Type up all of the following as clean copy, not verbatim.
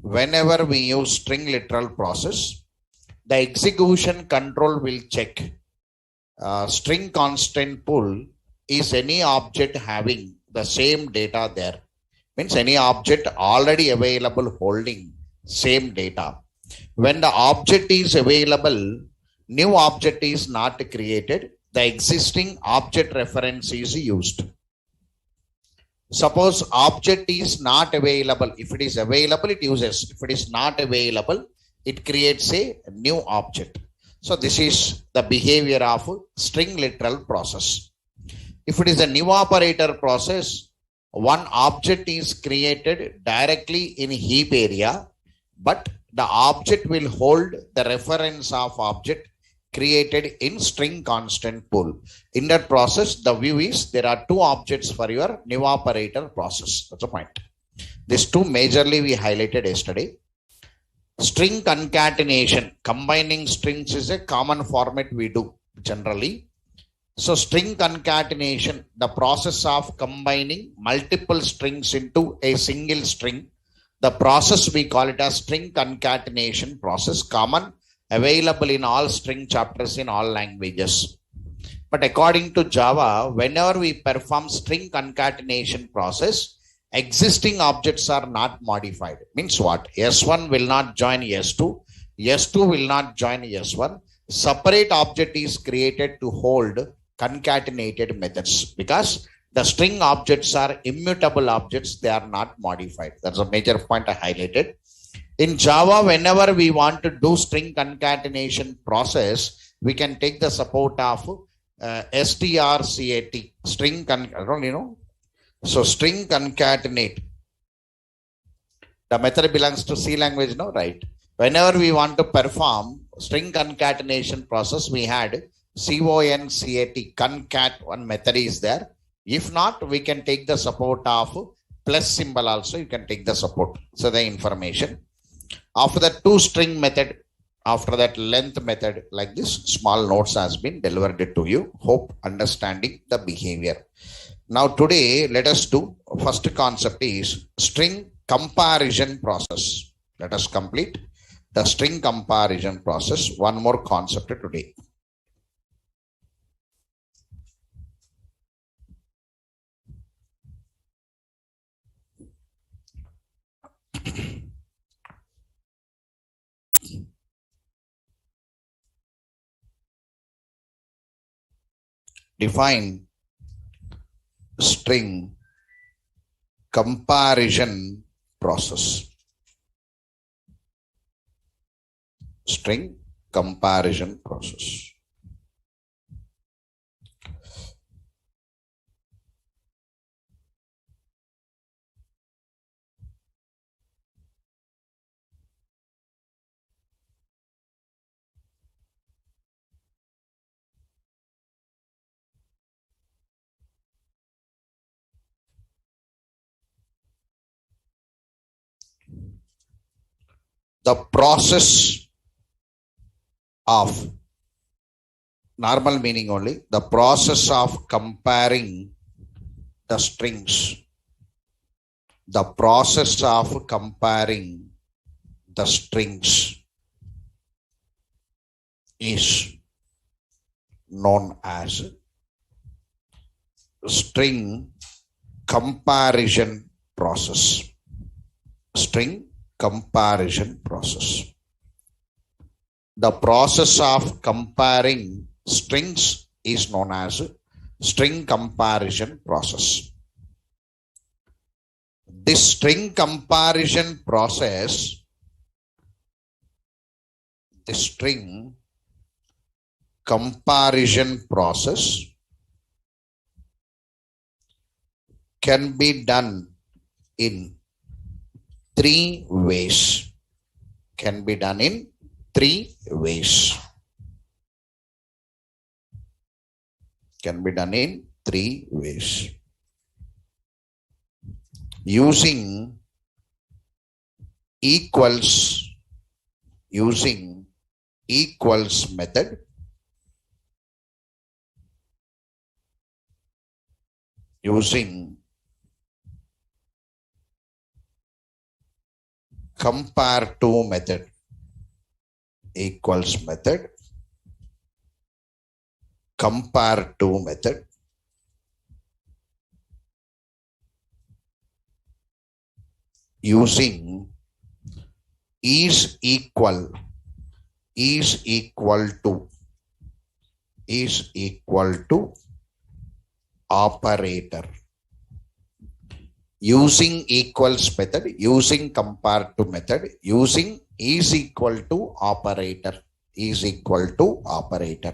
whenever we use string literal process, the execution control will check string constant pool is any object having the same data there. Means any object already available holding same data. When the object is available, new object is not created, the existing object reference is used. Suppose object is not available. If it is available, it uses. If it is not available, it creates a new object. So this is the behavior of string literal process. If it is a new operator process, one object is created directly in heap area, but the object will hold the reference of object created in string constant pool. In that process, the view is there are two objects for your new operator process. That's the point. These two majorly we highlighted yesterday. String concatenation, combining strings is a common format we do generally. So string concatenation, the process of combining multiple strings into a single string, the process we call it as string concatenation process, common, available in all string chapters in all languages. But according to Java, whenever we perform string concatenation process, existing objects are not modified. Means what? S1 will not join S2, S2 will not join S1. Separate object is created to hold concatenated methods, because the string objects are immutable objects, they are not modified. That's a major point I highlighted. In Java, whenever we want to do string concatenation process, we can take the support of strcat, string so string concatenate. The method belongs to C language, no? Right. Whenever we want to perform string concatenation process, we had concat, concat, one method is there. If not, we can take the support of plus symbol also, you can take the support. So the information. After that, two string method, after that length method, like this, small notes has been delivered to you. Hope understanding the behavior. Now today, let us do, first concept is string comparison process. Let us complete the string comparison process. One more concept today. Define string comparison process. String comparison process. The process of, normal meaning only, the process of comparing the strings. The process of comparing the strings is known as string comparison process. String comparison process. The process of comparing strings is known as string comparison process. This string comparison process, the string comparison process can be done in three ways. Can be done in three ways. Can be done in three ways. Using equals method, using compare to method equals method, compare to method, using is equal to operator. Using equals method, using compare to method, using is equal to operator, is equal to operator.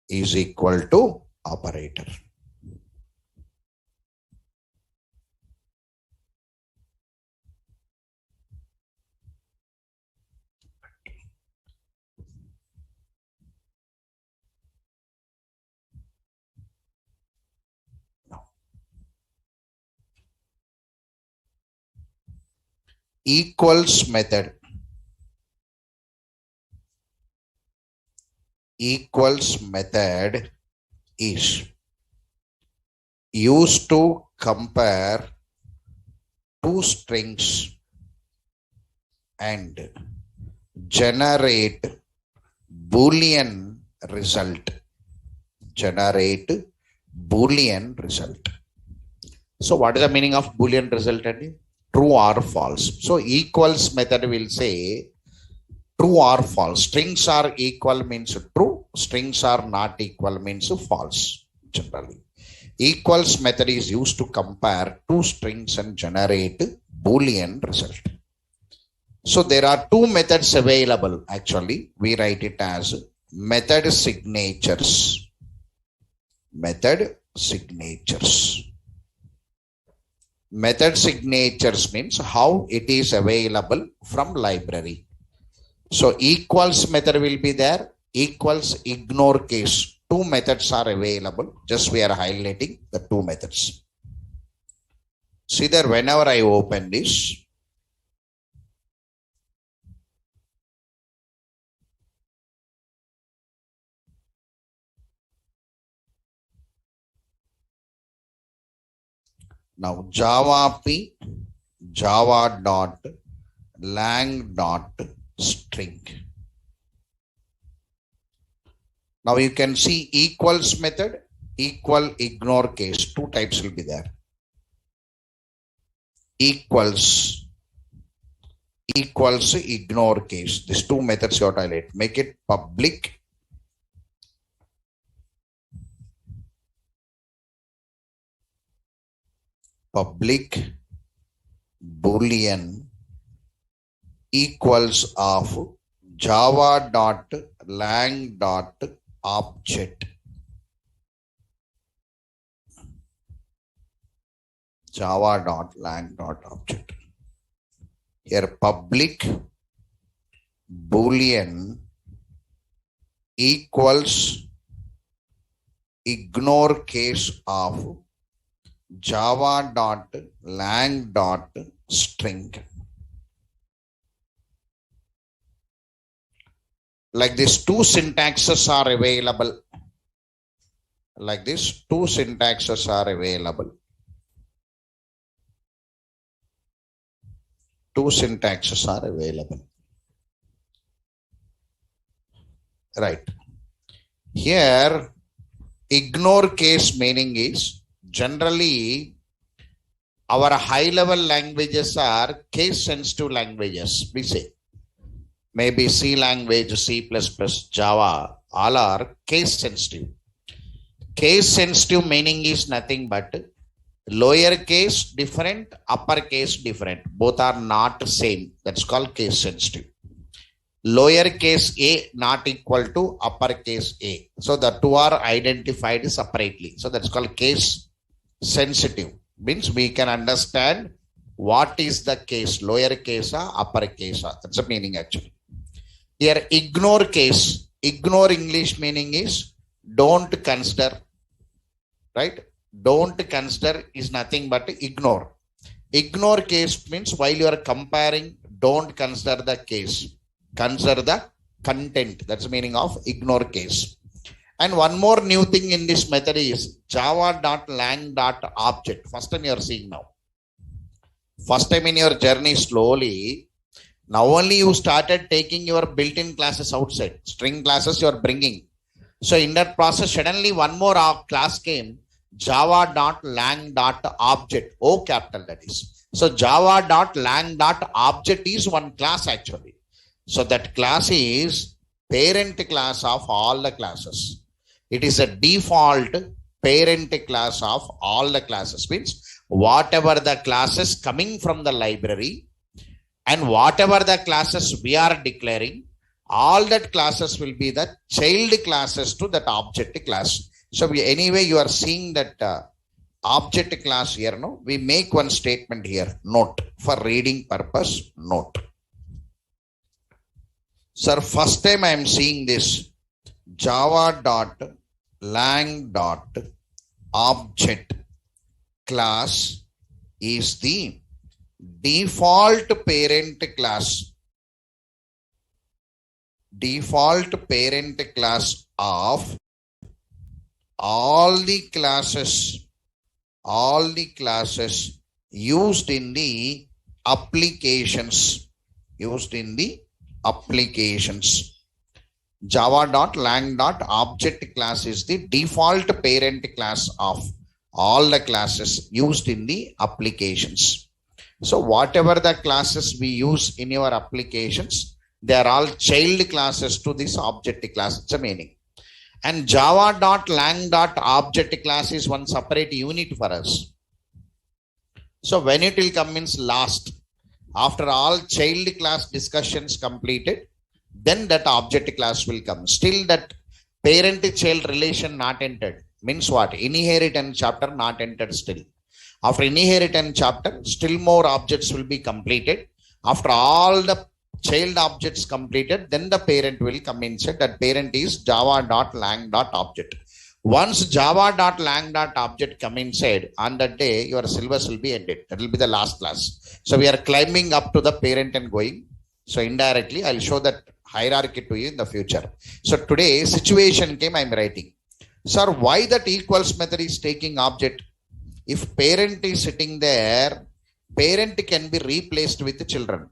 Is equal to operator. Equals method, equals method is used to compare two strings and generate Boolean result. Generate Boolean result. So what is the meaning of Boolean result? True or false. So equals method will say true or false. Strings are equal means true, strings are not equal means false. Generally, equals method is used to compare two strings and generate Boolean result. So there are two methods available. Actually, we write it as method signatures. Method signatures. Method signatures means how it is available from library. So equals method will be there, equals ignore case. Two methods are available. Just we are highlighting the two methods. See there, whenever I open this, now Java P, Java dot lang dot string. Now you can see equals method, equal ignore case. Two types will be there. Equals ignore case. These two methods you have to highlight. Make it public. Public Boolean equals of Java dot lang dot object. Java dot lang dot object. Here public Boolean equals ignore case of Java dot lang dot string. Like this, two syntaxes are available. Like this, two syntaxes are available. Two syntaxes are available. Right. Here, ignore case meaning is generally our high level languages are case sensitive languages. We say maybe C language, C++, Java, all are case sensitive. Case sensitive meaning is nothing but lower case different, upper case different. Both are not same. That's called case sensitive. Lower case A not equal to upper case A. So the two are identified separately. So that's called case sensitive. Means we can understand what is the case, lower case or upper case. That's the meaning actually. Here ignore case, ignore English meaning is don't consider, right? Don't consider is nothing but ignore. Ignore case means while you are comparing, don't consider the case, consider the content. That's the meaning of ignore case. And one more new thing in this method is java.lang.object. First time you are seeing now. First time in your journey slowly. Now only you started taking your built-in classes outside. String classes you are bringing. So in that process, suddenly one more class came, java.lang.object. O capital that is. So java.lang.object is one class actually. So that class is parent class of all the classes. It is a default parent class of all the classes. Means whatever the classes coming from the library and whatever the classes we are declaring, all that classes will be the child classes to that object class. So anyway, you are seeing that object class here. No, we make one statement here. Note for reading purpose. Note. Sir, first time I am seeing this java.lang.object class is the default parent class. Default parent class of all the classes used in the applications. Java.lang.object class is the default parent class of all the classes used in the applications. So whatever the classes we use in your applications, they are all child classes to this object class. It's a meaning. And java.lang.object class is one separate unit for us. So when it will come means last. After all child class discussions completed, then that object class will come. Still that parent-child relation not entered. Means what? Inheritance chapter not entered still. After inheritance chapter, still more objects will be completed. After all the child objects completed, then the parent will come inside. That parent is java.lang.object. Once java.lang.object come inside, on that day your syllabus will be ended. That will be the last class. So we are climbing up to the parent and going. So indirectly I will show that hierarchy to you in the future. So today situation came, I am writing. Sir, why that equals method is taking object? If parent is sitting there, parent can be replaced with the children.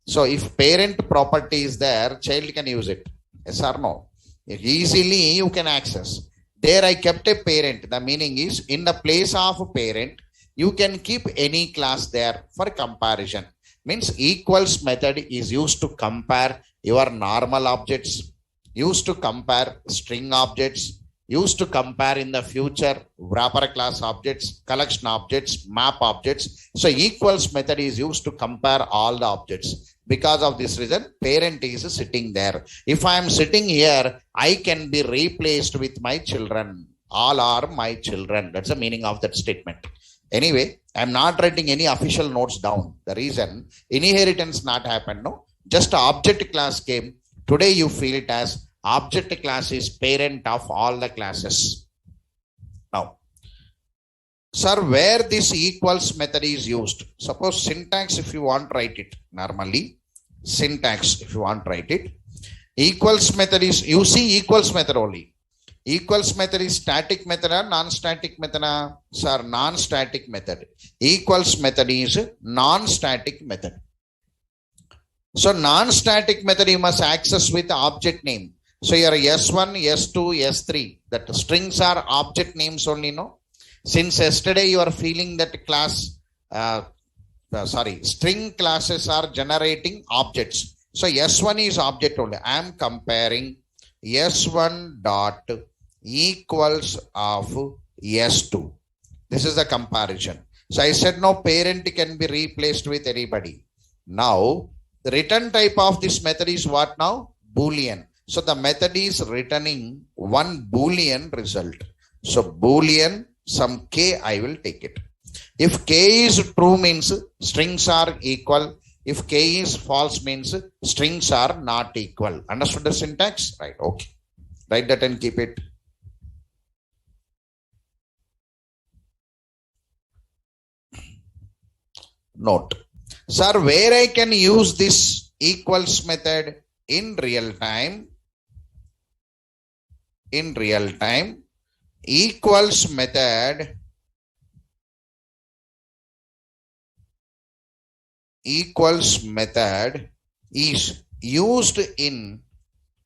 So if parent property is there, child can use it. Yes or no? Easily you can access. There I kept a parent. The meaning is in the place of a parent, you can keep any class there for comparison. Means equals method is used to compare your normal objects, used to compare string objects, used to compare in the future wrapper class objects, collection objects, map objects. So equals method is used to compare all the objects. Because of this reason, parent is sitting there. If I am sitting here, I can be replaced with my children. All are my children. That's the meaning of that statement. Anyway, I am not writing any official notes down. The reason, inheritance not happened. No, just object class came. Today you feel it as object class is parent of all the classes. Now, sir, where this equals method is used? Suppose syntax, if you want to write it normally, syntax, if you want to write it, equals method is, you see equals method only. Equals method is static method or non-static method? Sir, non-static method. Equals method is non-static method. So non-static method you must access with object name. So your S1, S2, S3, that strings are object names only, no? Since yesterday you are feeling that class, string classes are generating objects. So S1 is object only. I am comparing S1 dot equals of S2. This is the comparison. So I said no parent can be replaced with anybody. Now the return type of this method is what now? Boolean. So the method is returning one Boolean result. So Boolean some k, I will take it. If k is true means strings are equal. If k is false means strings are not equal. Understood the syntax? Right. Okay. Write that and keep it. Note. Sir, where I can use this equals method in real time? in real time. Equals method is used in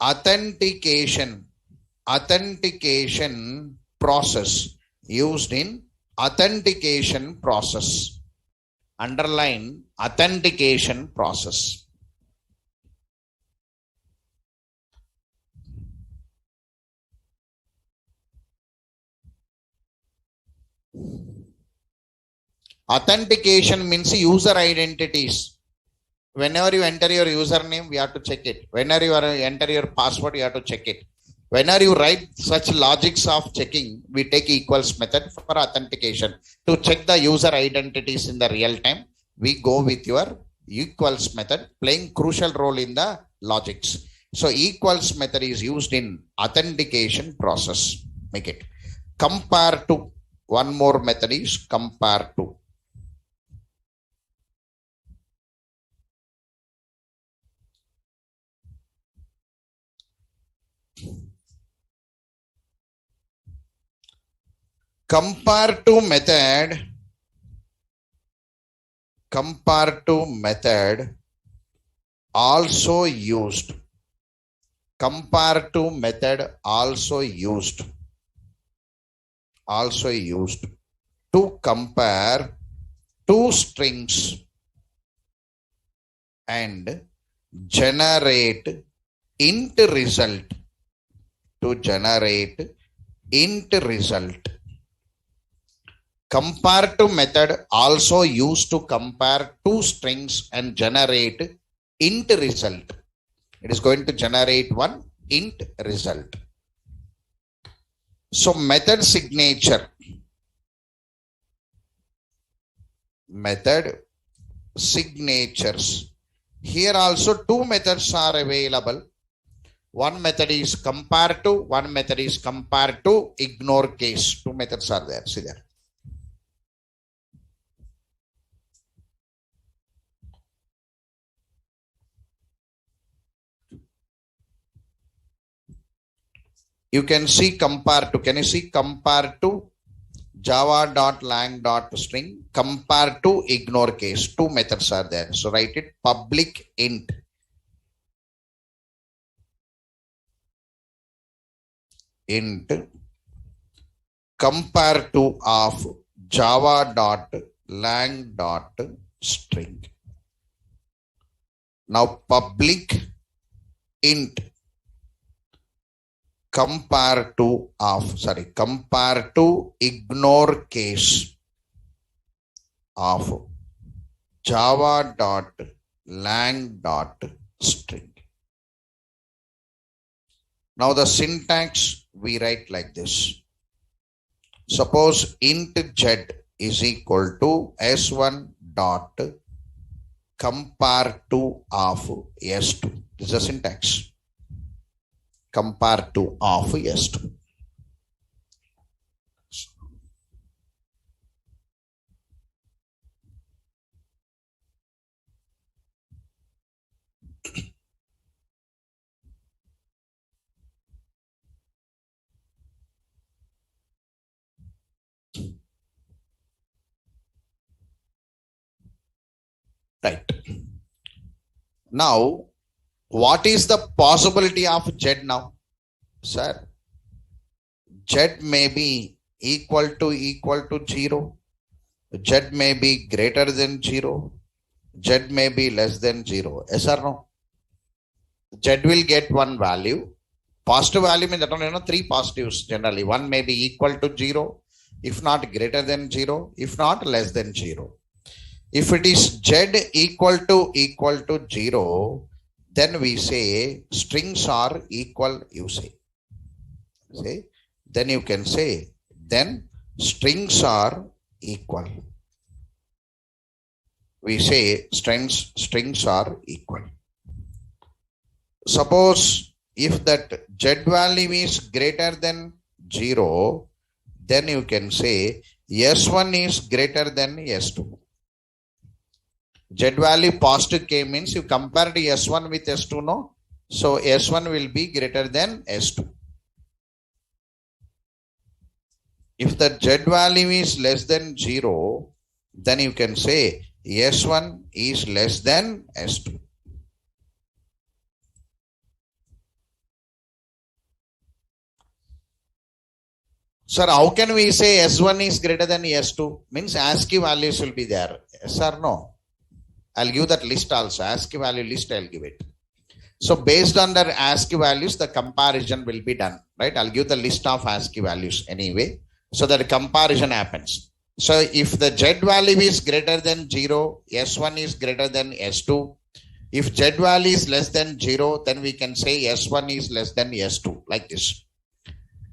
authentication process. Used in authentication process. Underline authentication process. Authentication means user identities. Whenever you enter your username, we have to check it. Whenever you enter your password, you have to check it. Whenever you write such logics of checking, we take equals method for authentication. To check the user identities in the real time, we go with your equals method, playing crucial role in the logics. So equals method is used in authentication process. Make it. Compare to. One more method is compare to. Compare to method also used. Compare to method also used to compare two strings and generate int result. To generate int result. Compare to method also used to compare two strings and generate int result. It is going to generate one int result. So method signature. Method signatures. Here also two methods are available. One method is compare to, one method is compare to ignore case. Two methods are there. See there. You can see compare to. Can you see compare to java.lang.string, compare to ignore case? Two methods are there. So write it public int. Compare to of java.lang.string. Now public int compare to ignore case of java.lang.string. Now the syntax we write like this. Suppose int z is equal to s1 dot compare to of s2. This is the syntax. Compare to of s2. Right. Now, what is the possibility of z now? Sir, z may be equal to 0. Z may be greater than 0. Z may be less than 0. Yes or no? Z will get one value. Positive value means that three positives generally. One may be equal to 0, if not greater than 0, if not less than 0. If it is z equal to 0, then we say strings are equal, you say. Then you can say, then strings are equal. We say strings are equal. Suppose if that z value is greater than 0, then you can say s1 is greater than s2. Z value positive k means you compare s1 with s2, no? So s1 will be greater than s2. If the Z value is less than 0, then you can say S1 is less than S2. Sir, how can we say S1 is greater than S2? Means ASCII values will be there. Yes or no? I'll give that list also. ASCII value list, I'll give it. So based on the ASCII values, the comparison will be done, right? I'll give the list of ASCII values anyway, so that the comparison happens. So if the Z value is greater than 0, S1 is greater than S2. If Z value is less than 0, then we can say S1 is less than S2, like this.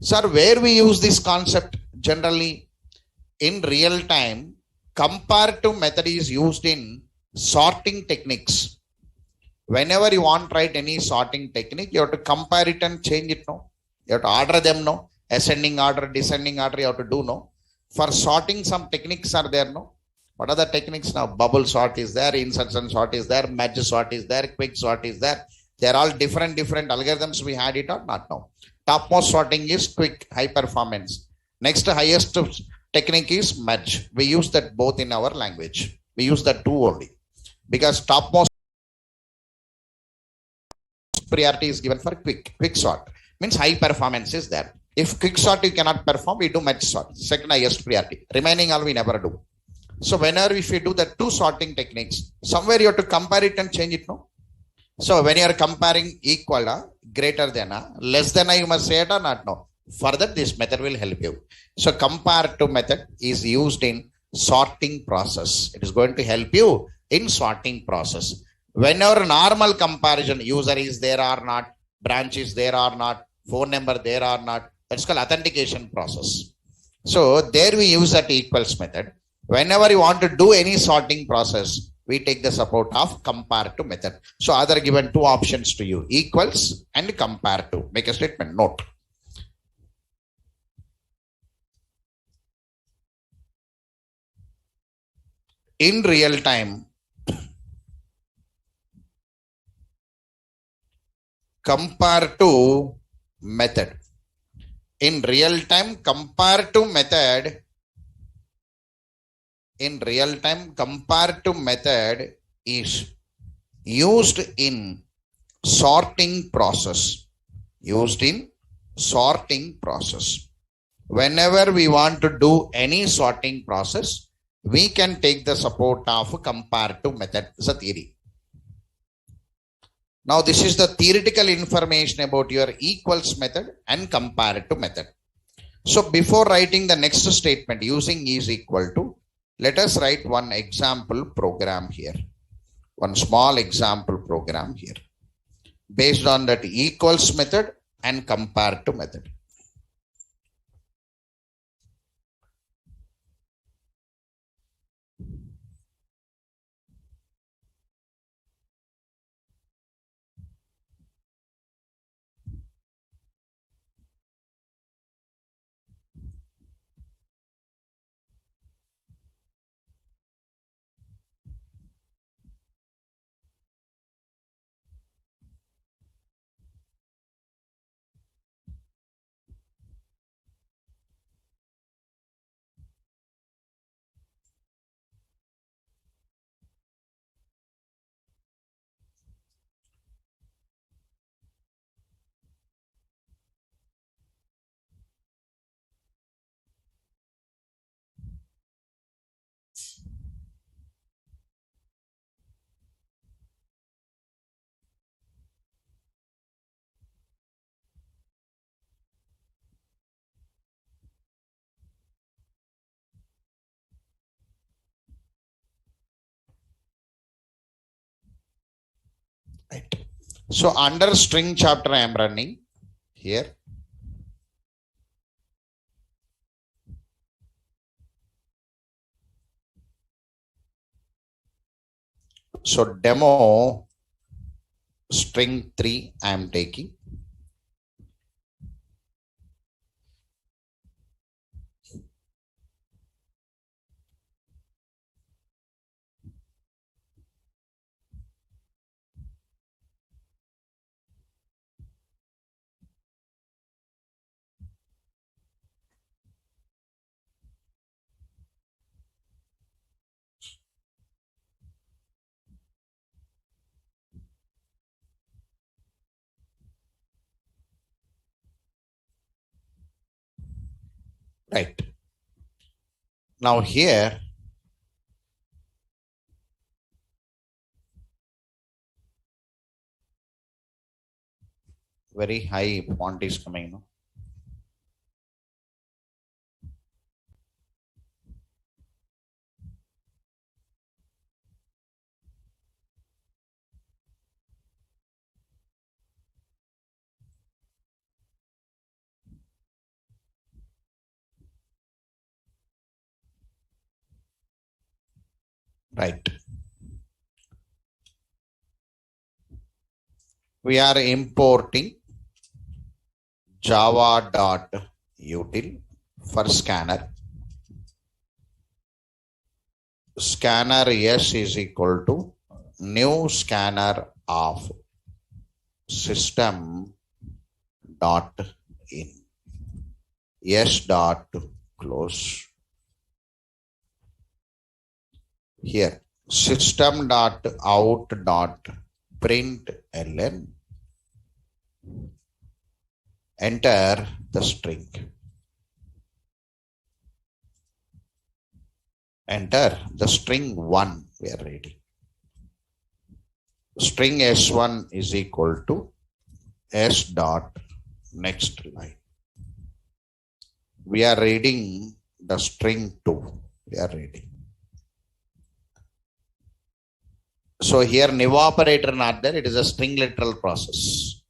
Sir, where we use this concept generally in real time, comparative method is used in sorting techniques. Whenever you want to write any sorting technique, you have to compare it and change it, no? You have to order them, no? Ascending order, descending order, you have to do, no? For sorting, some techniques are there, no? What are the techniques now? Bubble sort is there, insertion sort is there, merge sort is there, quick sort is there. They are all different algorithms. We had it or not now. Topmost sorting is quick, high performance. Next highest technique is merge. We use that both in our language. We use that two only. Because topmost priority is given for quick sort. Means high performance is there. If quick sort you cannot perform, we do merge sort. Second highest priority. Remaining all we never do. So whenever if you do the two sorting techniques, somewhere you have to compare it and change it, no? So when you are comparing equal, greater than, less than, you must say it or not, no? For that, this method will help you. So comparative method is used in sorting process. It is going to help you in sorting process. Whenever normal comparison, user is there or not, branch is there or not, phone number there or not, that's called authentication process. So there we use that equals method. Whenever you want to do any sorting process, we take the support of comparative method. So other given two options to you, equals and comparative. Make a statement, note. In real time, comparative method. In real time, comparative method. In real time, comparative method is used in sorting process. Used in sorting process. Whenever we want to do any sorting process, we can take the support of comparative method. It's a theory. Now, this is the theoretical information about your equals method and comparative method. So, before writing the next statement using is equal to, let us write one example program here. One small example program here. Based on that equals method and comparative method. Right. So under string chapter I am running here. So demo string 3 I am taking. Right. Now here, very high font is coming. No? Right. We are importing java.util for scanner. Scanner S is equal to new scanner of system dot in. S dot close. Here system dot out dot print ln. Enter the string. Enter the string 1 we are reading. String S1 is equal to S dot next line. We are reading the string 2. We are reading. So here new operator not there. It is a string literal process.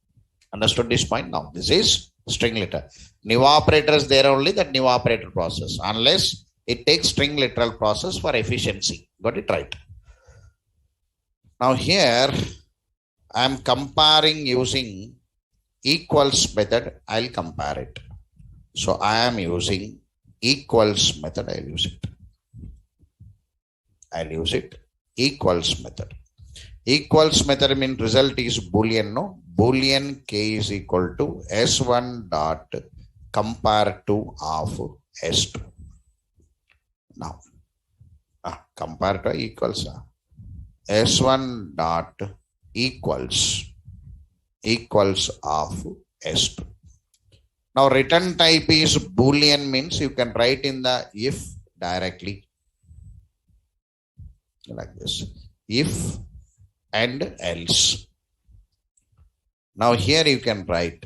Understood this point? Now this is string literal. New operator is there only, that new operator process. Unless it takes string literal process for efficiency. Got it right? Now here I am comparing using equals method. I'll compare it. So I am using equals method. I'll use it. I'll use it. Equals method. Equals method means result is boolean. No, boolean k is equal to s1 dot compare to of s2. Now compare to equals s1 dot equals of s2. Now return type is boolean, means you can write in the if directly like this, if and else. Now here you can write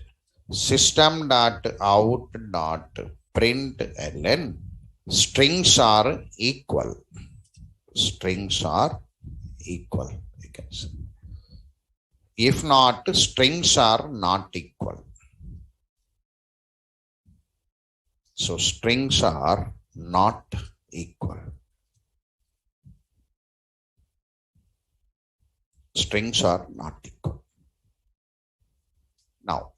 system dot out dot print ln strings are equal. Strings are equal. You can say. If not, strings are not equal. So strings are not equal. Strings are not equal. Now,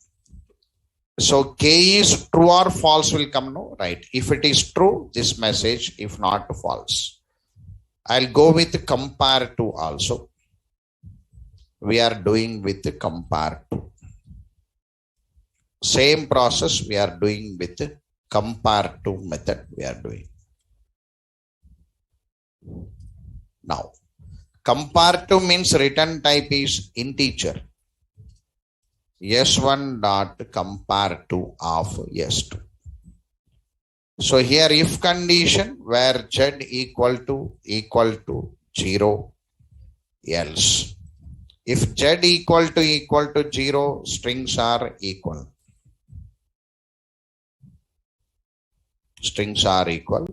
so k is true or false will come, no? Right. If it is true, this message, if not false. I'll go with compare to also. We are doing with compare to. Same process we are doing with compare to method we are doing. Now, compare to means return type is integer. S1 dot compare to of S2. So here if condition where z equal to 0 else. If z equal to 0, strings are equal. Strings are equal.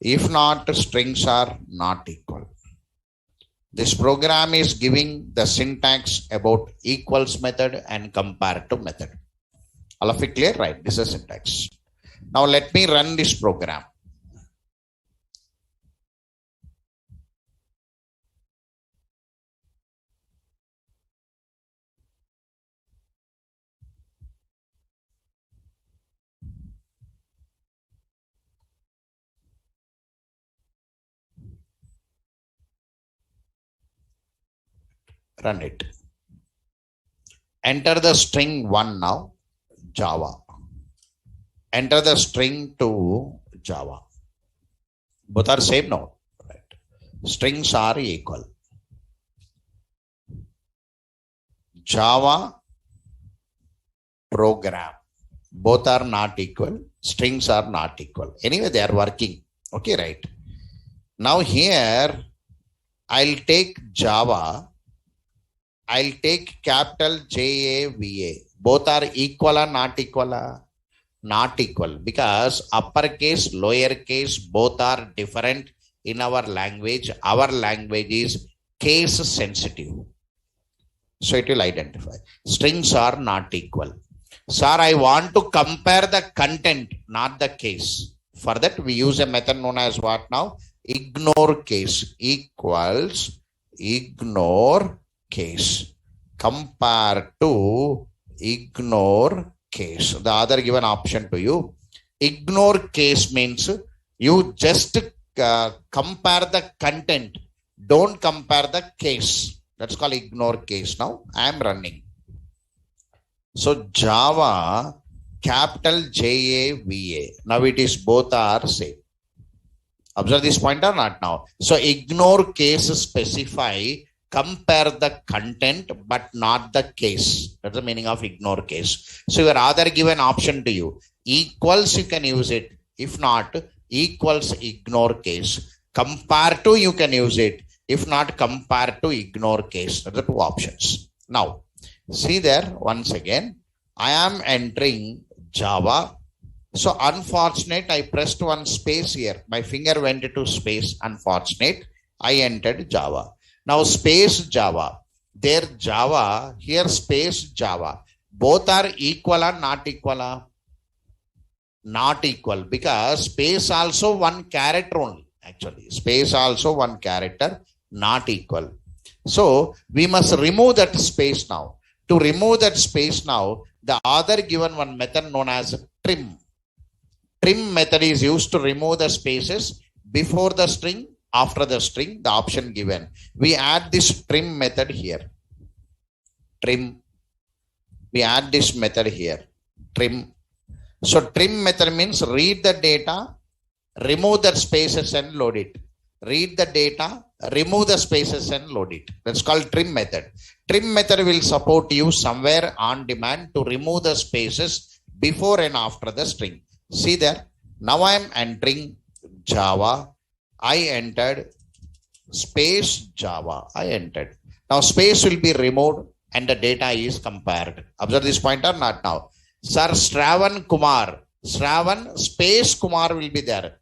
If not, strings are not equal. This program is giving the syntax about equals method and compare to method. All of it clear? Right. This is syntax. Now let me run this program. Run it. Enter the string 1 now, Java. Enter the string 2, Java. Both are same now. Right. Strings are equal. Java program. Both are not equal. strings are not equal. Anyway, they are working. Okay, right. Now here, I'll take Java. I'll take capital JAVA. Both are equal or not equal? Not equal, because uppercase, lowercase, both are different in our language. Our language is case sensitive. So it will identify. Strings are not equal. Sir, I want to compare the content, not the case. For that, we use a method known as what now? Ignore case equals ignore case. Compare to ignore case. The other given option to you. Ignore case means you just compare the content. Don't compare the case. That's called ignore case. Now I am running. So Java, capital JAVA. Now it is both are same. Observe this point or not now. So ignore case specify, compare the content but not the case. That's the meaning of ignore case. So your other given option to you. Equals you can use it. If not, equals ignore case. Compare to you can use it. If not, compare to ignore case. That's the two options. Now, see there once again, I am entering Java. So unfortunate, I pressed one space here. My finger went to space. Unfortunate, I entered Java. Now space Java. There Java, here space Java. Both are equal or not equal? Not equal, because space also one character only. Actually, space also one character, not equal. So we must remove that space now. To remove that space now, the other given one method known as trim. Trim method is used to remove the spaces before the string, after the string, the option given. We add this trim method here. Trim. We add this method here. Trim. So trim method means read the data, remove the spaces and load it. Read the data, remove the spaces and load it. That's called trim method. Trim method will support you somewhere on demand to remove the spaces before and after the string. See there. Now I am entering Java. I entered space Java. I entered. Now space will be removed and the data is compared. Observe this point or not now. Sir, Shravan Kumar. Shravan space Kumar will be there.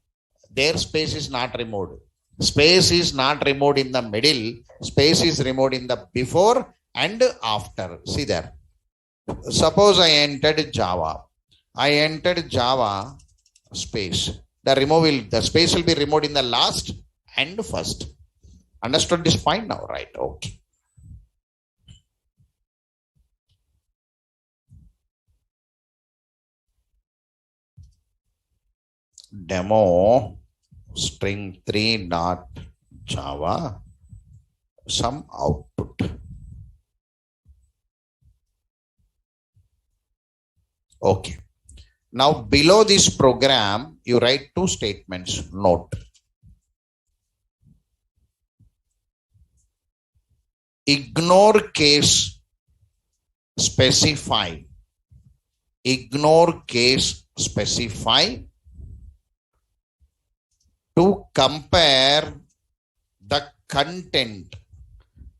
Their space is not removed. Space is not removed in the middle. Space is removed in the before and after. See there. Suppose I entered Java. I entered Java space. The space will be removed in the last and first. Understood this point now, right? Okay. Demo string 3 dot Java, some output. Okay. Now below this program, you write two statements. Note. Ignore case specify. Ignore case specify to compare the content.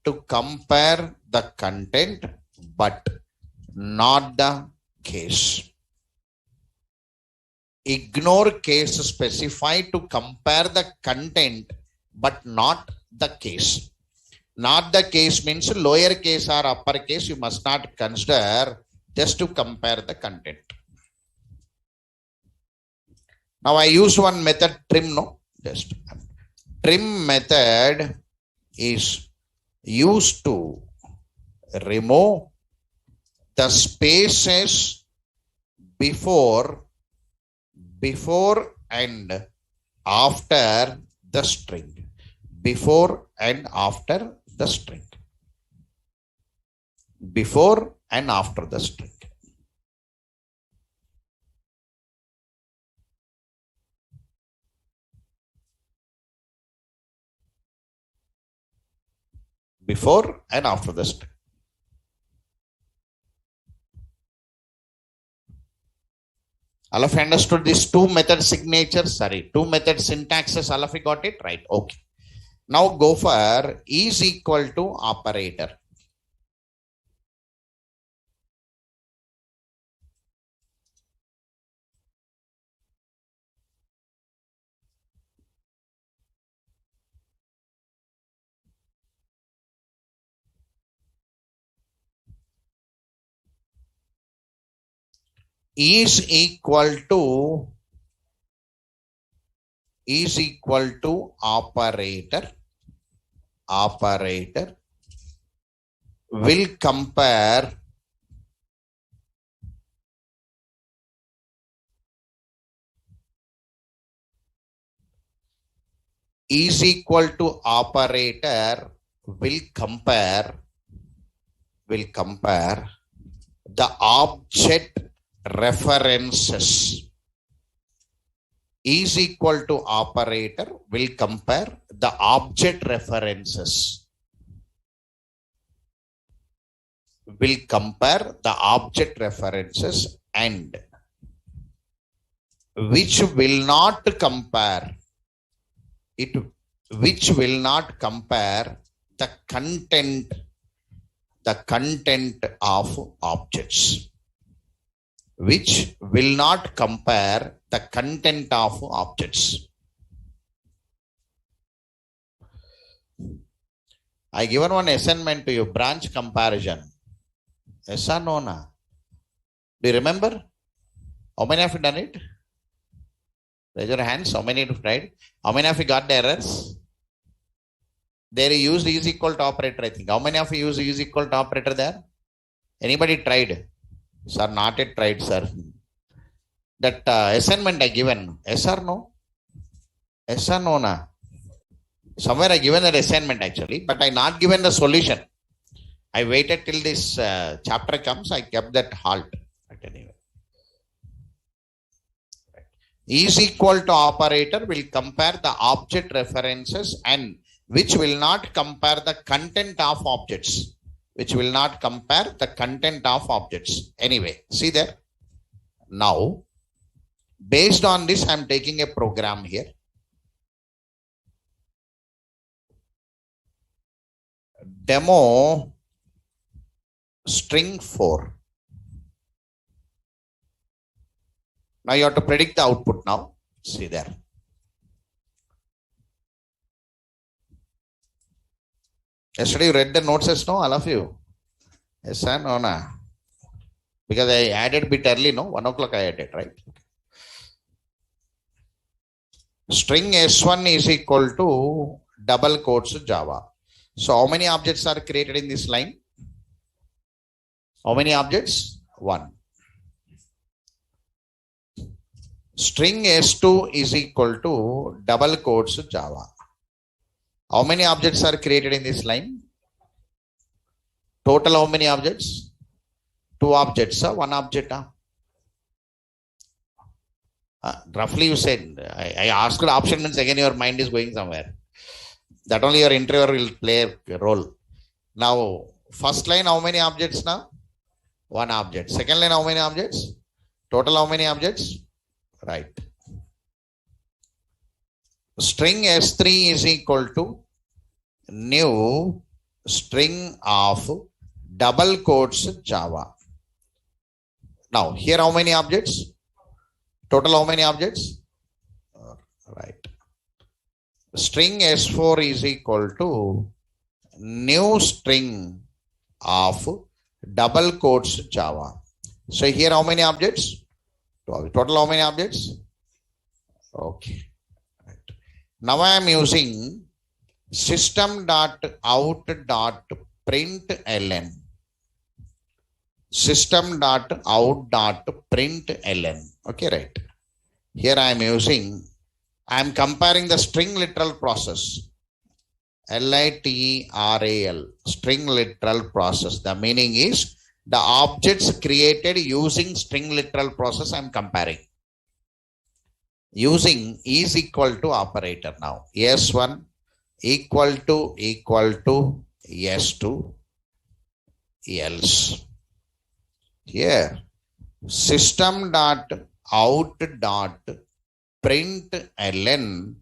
To compare the content, but not the case. Ignore case specify to compare the content, but not the case. Not the case means lower case or upper case you must not consider, just to compare the content. Now I use one method trim, no? Just trim method is used to remove the spaces before and after the string. Before and after the string. Before and after the string. Before and after the string. All of you understood these two method signatures? Sorry, two method syntaxes. All of you got it? Right. Okay. Now go for is equal to operator. Is equal to operator will compare is equal to operator will compare the object references. Is equal to operator will compare the object references. Will compare the object references and which will not compare the content of objects. Which will not compare the content of objects. I given one assignment to you, branch comparison. Yes or no? Na? Do you remember? How many of you done it? Raise your hands. How many have tried? How many of you got the errors? There you used is equal to operator, I think. How many of you use is equal to operator there? Anybody tried? Sir, not yet tried, sir. That assignment I given. Yes or no? Yes or no? Na? Somewhere I given that assignment actually, but I not given the solution. I waited till this chapter comes. I kept that halt. But anyway. Is equal to operator will compare the object references and which will not compare the content of objects. Which will not compare the content of objects. Anyway, see there. Now, based on this, I am taking a program here. Demo string 4. Now you have to predict the output now. See there. Yesterday you read the notes as no, all of you? Yes or no? Na? Because I added bit early, no? 1 o'clock I added, right? String S1 is equal to double quotes Java. So how many objects are created in this line? How many objects? 1. String S2 is equal to double quotes Java. How many objects are created in this line? Total how many objects? 2 objects, 1 object. Roughly you said, I asked the option means again your mind is going somewhere. That only your interviewer will play a role. Now, first line how many objects now? 1 object. Second line how many objects? Total how many objects? Right. String S3 is equal to new string of double quotes Java. Now, here how many objects? Total how many objects? Right. String S4 is equal to new string of double quotes Java. So here how many objects? Total how many objects? Okay. Right. Now I am using system.out.println. System.out.println. Okay, right. Here I am comparing the string literal process. LITERAL, string literal process. The meaning is the objects created using string literal process I am comparing. Using is equal to operator now. S1 equal to S2 else. Here system dot out dot println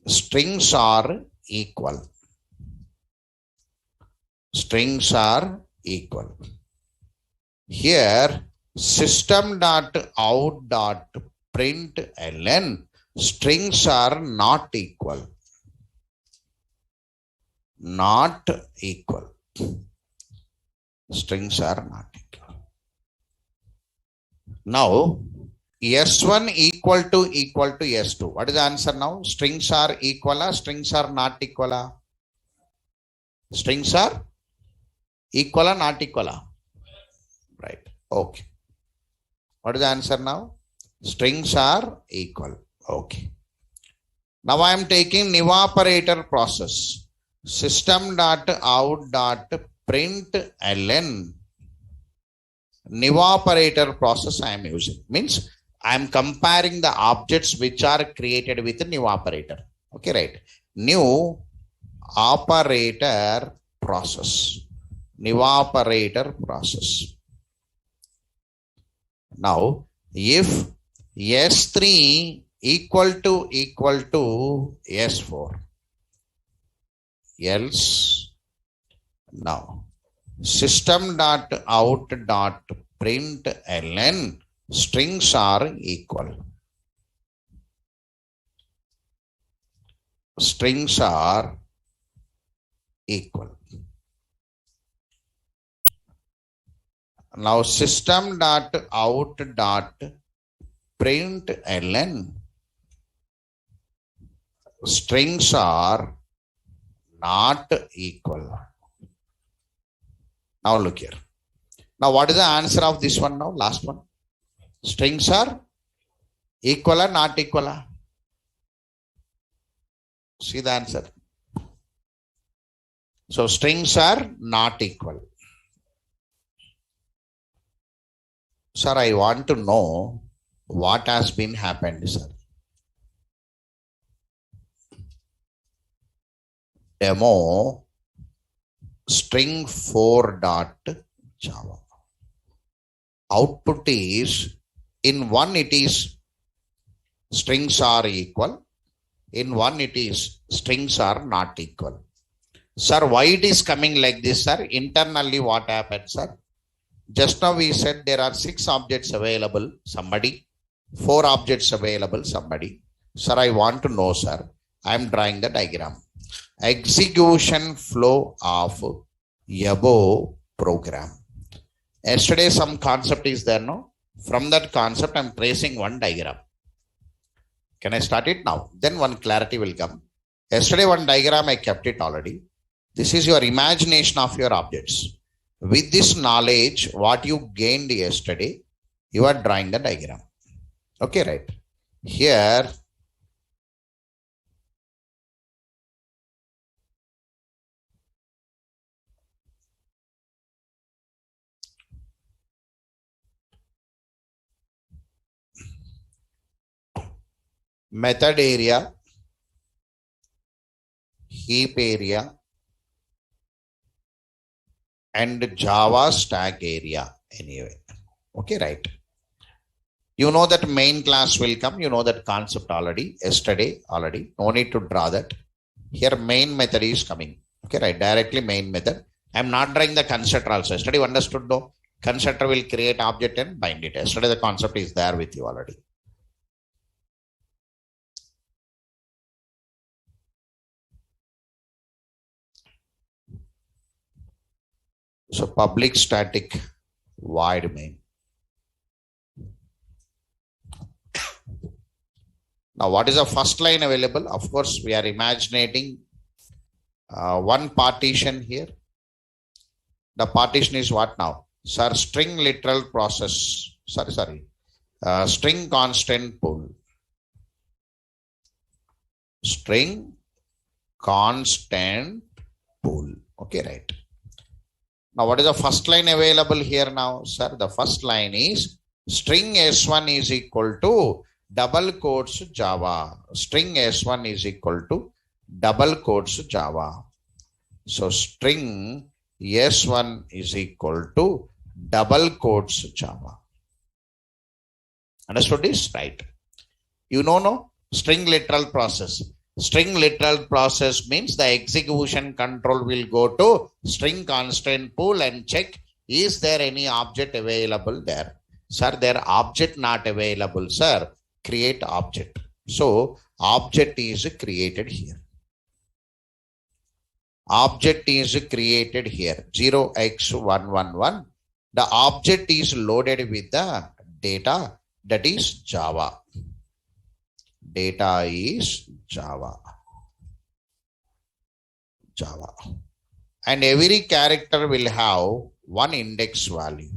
strings are equal. Strings are equal. Here system dot out dot println strings are not equal. Not equal. Strings are not equal. Now S1 equal to S2. What is the answer now? Strings are equal or strings are not equal? Strings are equal or not equal? Right. Okay. What is the answer now? Strings are equal. Okay. Now I am taking nivaparator process. System dot out dot println nivaparator process I am using. Means I am comparing the objects which are created with nivaparator. Okay, right. New operator process. Nivaparator process. Now, if S3 equal to S4, else now system dot out dot println strings are equal. Strings are equal. Now system dot out dot println strings are not equal. Now look here. Now what is the answer of this one now? Last one. Strings are equal or not equal? See the answer. So strings are not equal. Sir, I want to know what has been happened, sir. Demo string 4 dot Java. Output is, in one it is strings are equal, in one it is strings are not equal. Sir, why it is coming like this, sir? Internally what happened, sir? Just now we said there are 6 objects available, somebody, 4 objects available, somebody. Sir, I want to know, sir. I am drawing the diagram. Execution flow of above program. Yesterday some concept is there, no? From that concept I am tracing one diagram. Can I start it now? Then one clarity will come. Yesterday one diagram I kept it already. This is your imagination of your objects. With this knowledge, what you gained yesterday, you are drawing the diagram. Okay, right? Here, method area, heap area, and Java stack area anyway. Okay, right? You know that main class will come. You know that concept already, yesterday already. No need to draw that. Here main method is coming. Okay, right? Directly main method. I am not drawing the constructor also. Yesterday you understood though. Constructor will create object and bind it. Yesterday the concept is there with you already. So public static void main. Now what is the first line available? Of course we are imagining one partition here. The partition is what now? Sir, string literal process. String constant pool. String constant pool. Okay, right. Now, what is the first line available here now, sir? The first line is string S1 is equal to double quotes Java. String S1 is equal to double quotes Java. So, string S1 is equal to double quotes Java. Understood this? Right. You know, no? String literal process. String literal process means the execution control will go to string constant pool and check, is there any object available there? Sir, there object not available, sir. Create object. So object is created here. Object is created here 0x111. The object is loaded with the data, that is Java. Data is Java. And every character will have one index value.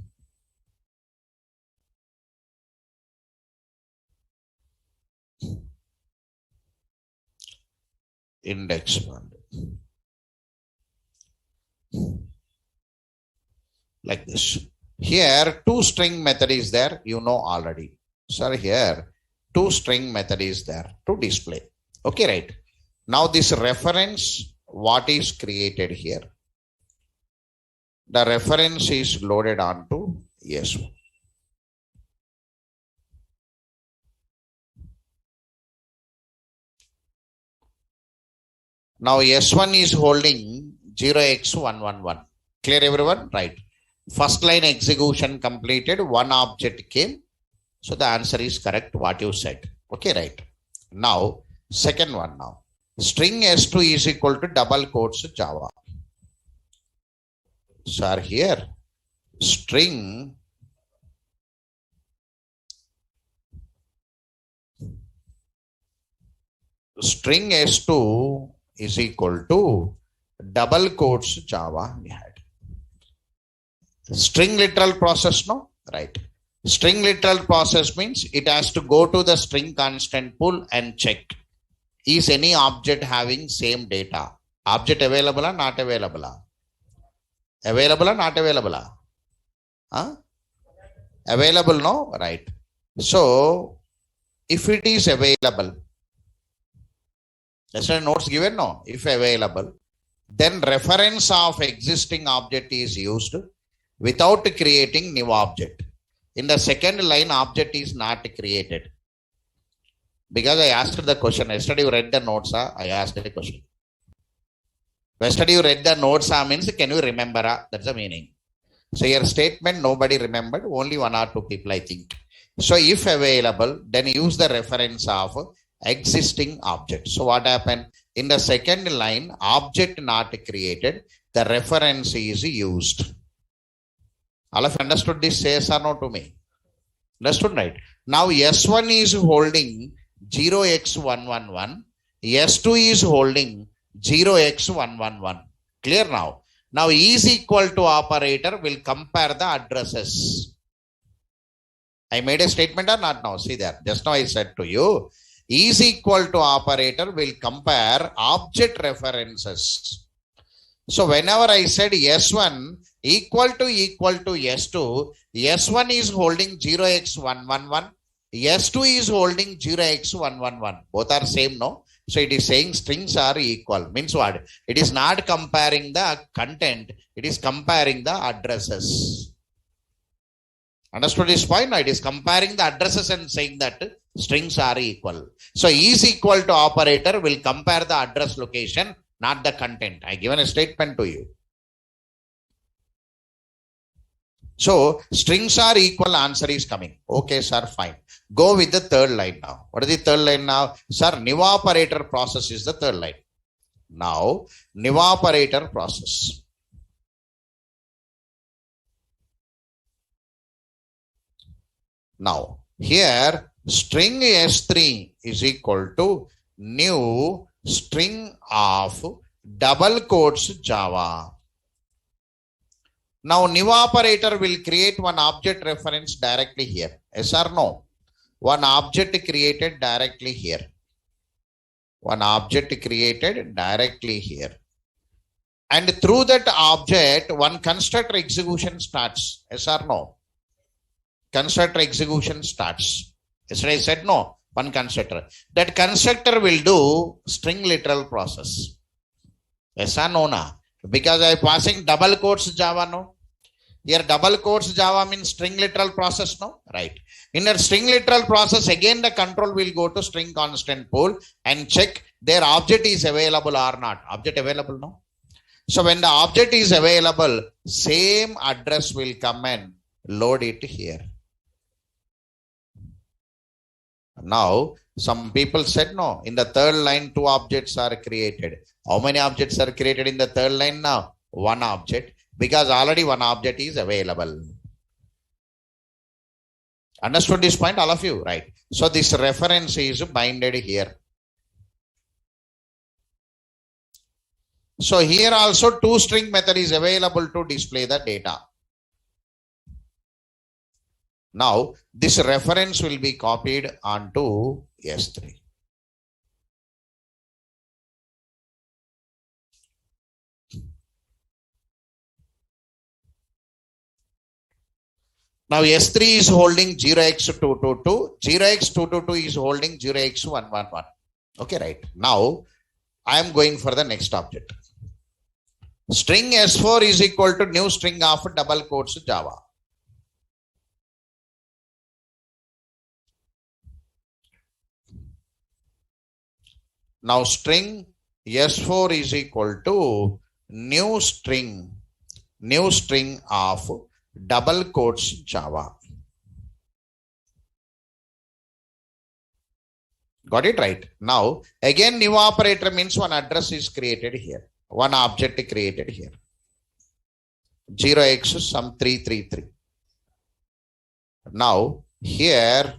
Index value. Like this. Here, toString method is there, you know already. Sir, here, toString method is there to display. Okay, right. Now this reference, what is created here? The reference is loaded onto S1. Now S1 is holding 0x111. Clear everyone? Right. First line execution completed, one object came. So the answer is correct, what you said. Okay, right. Now, second one now. String S2 is equal to double quotes Java. So here, string S2 is equal to double quotes Java we had. String literal process, no? Right. String literal process means it has to go to the string constant pool and check, is any object having same data? Object available or not available? Available or not available? Huh? Available, no? Right. So, if it is available, that's why notes given, no? If available, then reference of existing object is used without creating new object. In the second line, object is not created. Because I asked the question, yesterday you read the notes, I asked the question. Yesterday you read the notes means, can you remember? That's the meaning. So your statement, nobody remembered, only one or two people, I think. So if available, then use the reference of existing object. So what happened? In the second line, object not created, the reference is used. All of you understood this? Say yes or no to me. Understood, right? Now S1 is holding 0x111. S2 is holding 0x111. Clear now? Now is equal to operator will compare the addresses. I made a statement or not now? See there. Just now I said to you, is equal to operator will compare object references. So whenever I said S1 equal to S2, S1 is holding 0x111, S2 is holding 0x111. Both are same, no? So it is saying strings are equal. Means what? It is not comparing the content, it is comparing the addresses. Understood this point? It is comparing the addresses and saying that strings are equal. So is equal to operator will compare the address location, not the content. I given a statement to you. So strings are equal, answer is coming. Okay, sir, fine. Go with the third line now. What is the third line now? Sir, new operator process is the third line. Now, new operator process. Now, here string S3 is equal to new string of double quotes Java. Now, new operator will create one object reference directly here. Yes or no? One object created directly here. One object created directly here. And through that object, one constructor execution starts. Yes or no? Constructor execution starts. Yesterday I said no. One constructor. That constructor will do string literal process. Yes or no? Na? Because I am passing double quotes Java, no? Here double quotes Java means string literal process, no? Right. In a string literal process, again the control will go to string constant pool and check their object is available or not. Object available, no? So when the object is available, same address will come and load it here. Now, some people said no, in the third line, 2 objects are created. How many objects are created in the third line now? 1 object, because already 1 object is available. Understood this point, all of you? Right. So this reference is binded here. So here also toString method is available to display the data. Now this reference will be copied onto S3. Now S3 is holding 0x222, 0x222 is holding 0x111. Okay, right. Now I am going for the next object. String S4 is equal to new string of double quotes Java. Now string S4 is equal to new string of double quotes Java. Got it right? Now again new operator means one address is created here. One object created here. 0x some 333. Now here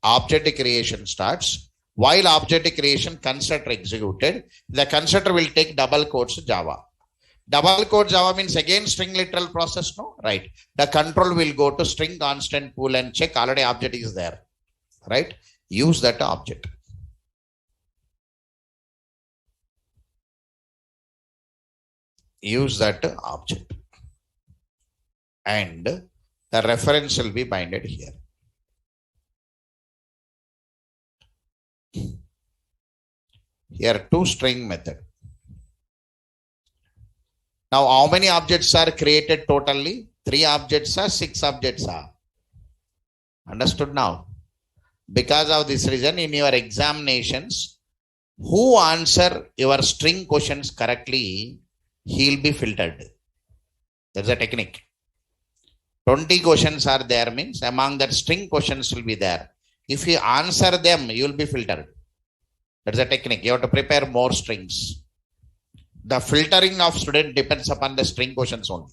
object creation starts. While object creation constructor executed, the constructor will take double quotes Java. Double quote Java means again string literal process, no? Right. The control will go to string constant pool and check already object is there. Right. Use that object. Use that object. And the reference will be binded here. Here toString method. Now how many objects are created totally? 3 objects are 6 objects are. Understood now? Because of this reason in your examinations, who answer your string questions correctly, he will be filtered. That's a technique. 20 questions are there means among that string questions will be there. If you answer them, you will be filtered. That's a technique. You have to prepare more strings. The filtering of student depends upon the string questions only.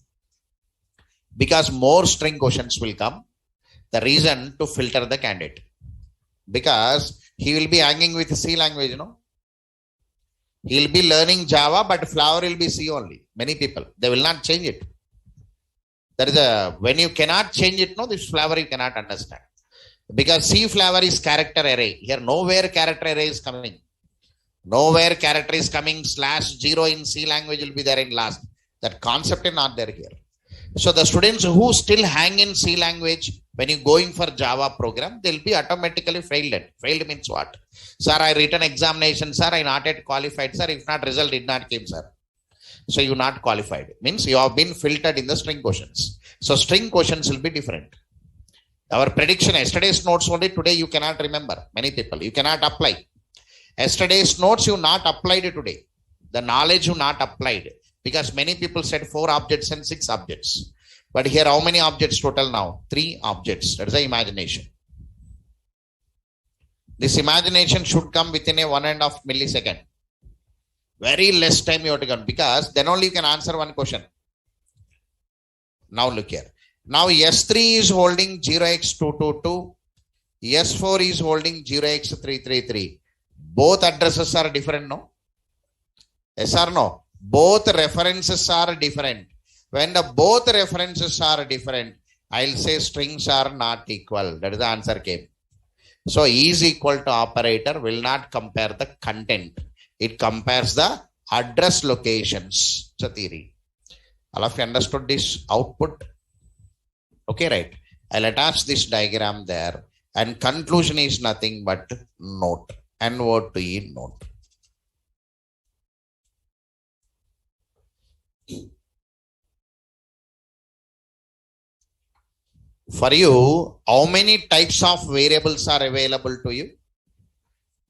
Because more string questions will come. The reason to filter the candidate. Because he will be hanging with C language, you know. He will be learning Java, but flavor will be C only. Many people, they will not change it. There is a, when you cannot change it, no, this flavor you cannot understand. Because C flavor is character array. Here nowhere character array is coming. Nowhere character is coming. /0 in C language will be there in last. That concept is not there here. So the students who still hang in C language, when you going for Java program, they'll be automatically failed. Failed means what? Sir, I written examination, sir, I not yet qualified, sir. If not, result did not came, sir. So you not qualified. Means you have been filtered in the string questions. So string questions will be different. Our prediction, yesterday's notes only, today you cannot remember. Many people, you cannot apply. Yesterday's notes you not applied today. The knowledge you not applied. Because many people said 4 objects and 6 objects. But here how many objects total now? 3 objects. That's the imagination. This imagination should come within a 1.5 millisecond. Very less time you have to come. Because then only you can answer one question. Now look here. Now S3 is holding 0x222. S4 is holding 0x333. Both addresses are different, no? Yes or no? Both references are different. When the both references are different, I'll say strings are not equal. That is the answer came. So is equal to operator will not compare the content. It compares the address locations. It's a theory. All of you understood this output? Okay, right. I'll attach this diagram there. And conclusion is nothing but note. N-O-T-E note. For you, how many types of variables are available to you?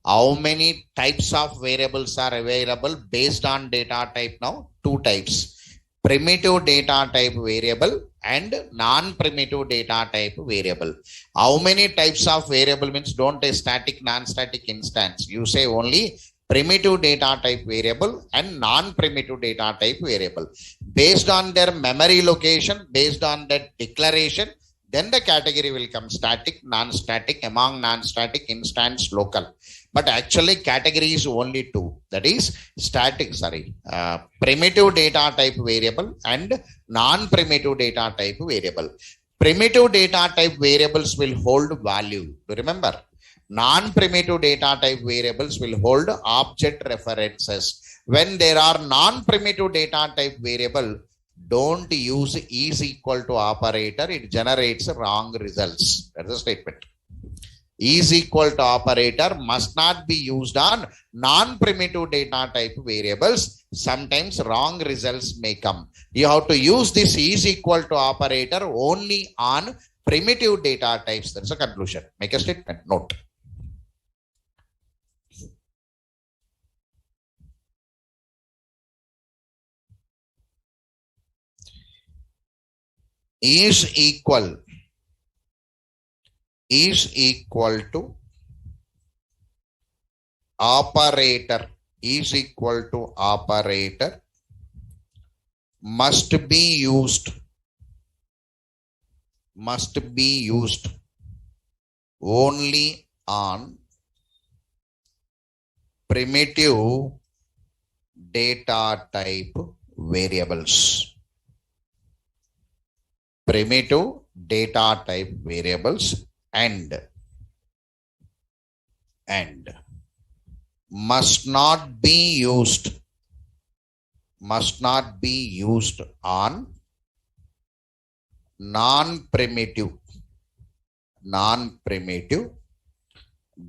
How many types of variables are available based on data type now? Two types. Primitive data type variable and non-primitive data type variable. How many types of variable means don't a static, non-static instance. You say only primitive data type variable and non-primitive data type variable. Based on their memory location, based on that declaration, then the category will come static, non-static, among non-static, instance, local. But actually category is only two. That is primitive data type variable and non-primitive data type variable. Primitive data type variables will hold value. Remember, non-primitive data type variables will hold object references. When there are non-primitive data type variable, don't use is equal to operator. It generates wrong results. That's a statement. Is equal to operator must not be used on non-primitive data type variables. Sometimes wrong results may come. You have to use this is equal to operator only on primitive data types. That's a conclusion. Make a statement. Note. Is equal to operator is equal to operator must be used only on primitive data type variables. Primitive data type variables and must not be used on non-primitive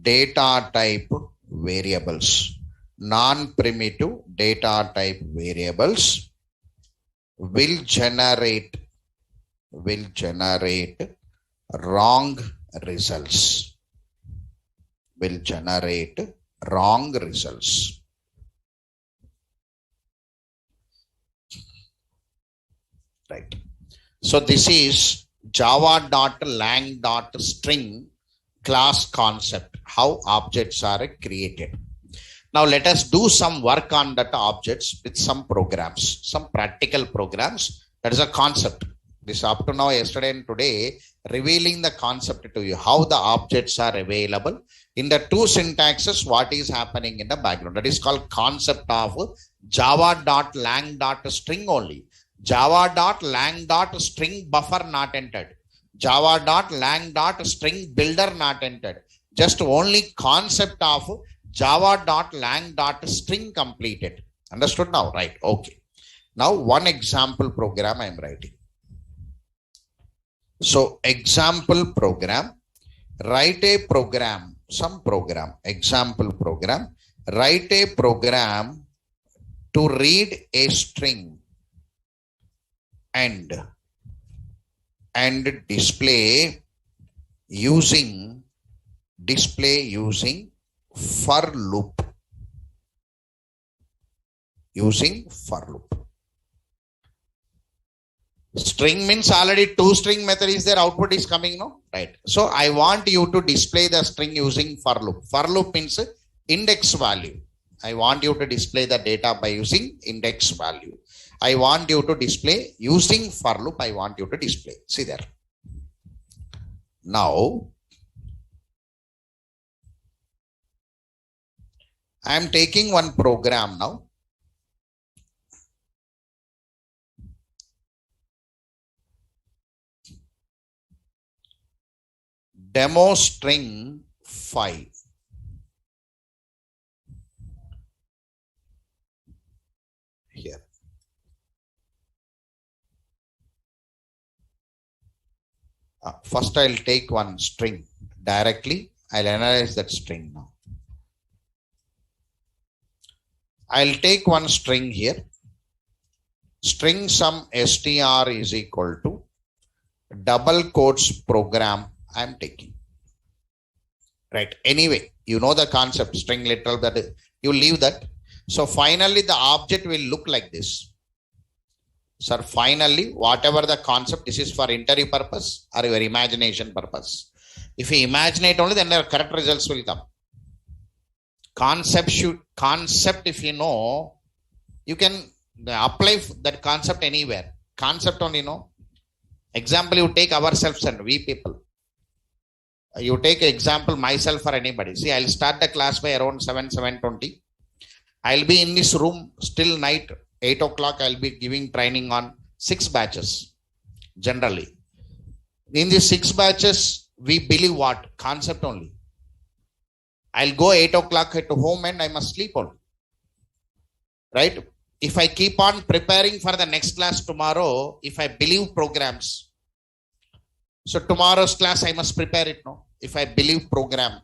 data type variables. Non-primitive data type variables will generate wrong results. Right. So this is java.lang.string class concept, how objects are created. Now let us do some work on that objects with some programs, some practical programs. That is a concept. This up to now, yesterday and today, revealing the concept to you, how the objects are available in the two syntaxes, what is happening in the background. That is called concept of java.lang.string only. Java.lang.string buffer not entered. Java.lang.string builder not entered. Just only concept of java.lang.string completed. Understood now? Right. Okay. Now one example program I am writing. So example program, write a program, some program, example program, write a program to read a string and display using for loop. String means already two string method is there, output is coming, no? Right. So I want you to display the string using for loop. For loop means index value. I want you to display the data by using index value. I want you to display using for loop. I want you to display. See there. Now I am taking one program now. Demo string 5. Here. First I'll take one string directly. I'll analyze that string now. I'll take one string here. String sum str is equal to double quotes program I am taking. Right. Anyway, you know the concept, string literal, that you leave that. So finally, the object will look like this. Sir, finally, whatever the concept, this is for interview purpose or your imagination purpose. If you imagine it only, then the correct results will come. Concept, if you know, you can apply that concept anywhere. Concept only, know. Example, you take ourselves and we people. You take example myself or anybody. See, I'll start the class by around 7:20. I'll be in this room still night, 8 o'clock. I'll be giving training on 6 batches. Generally, in these 6 batches, we believe what? Concept only. I'll go 8 o'clock at home and I must sleep only. Right? If I keep on preparing for the next class tomorrow, if I believe programs, so tomorrow's class, I must prepare it, no? If I believe program,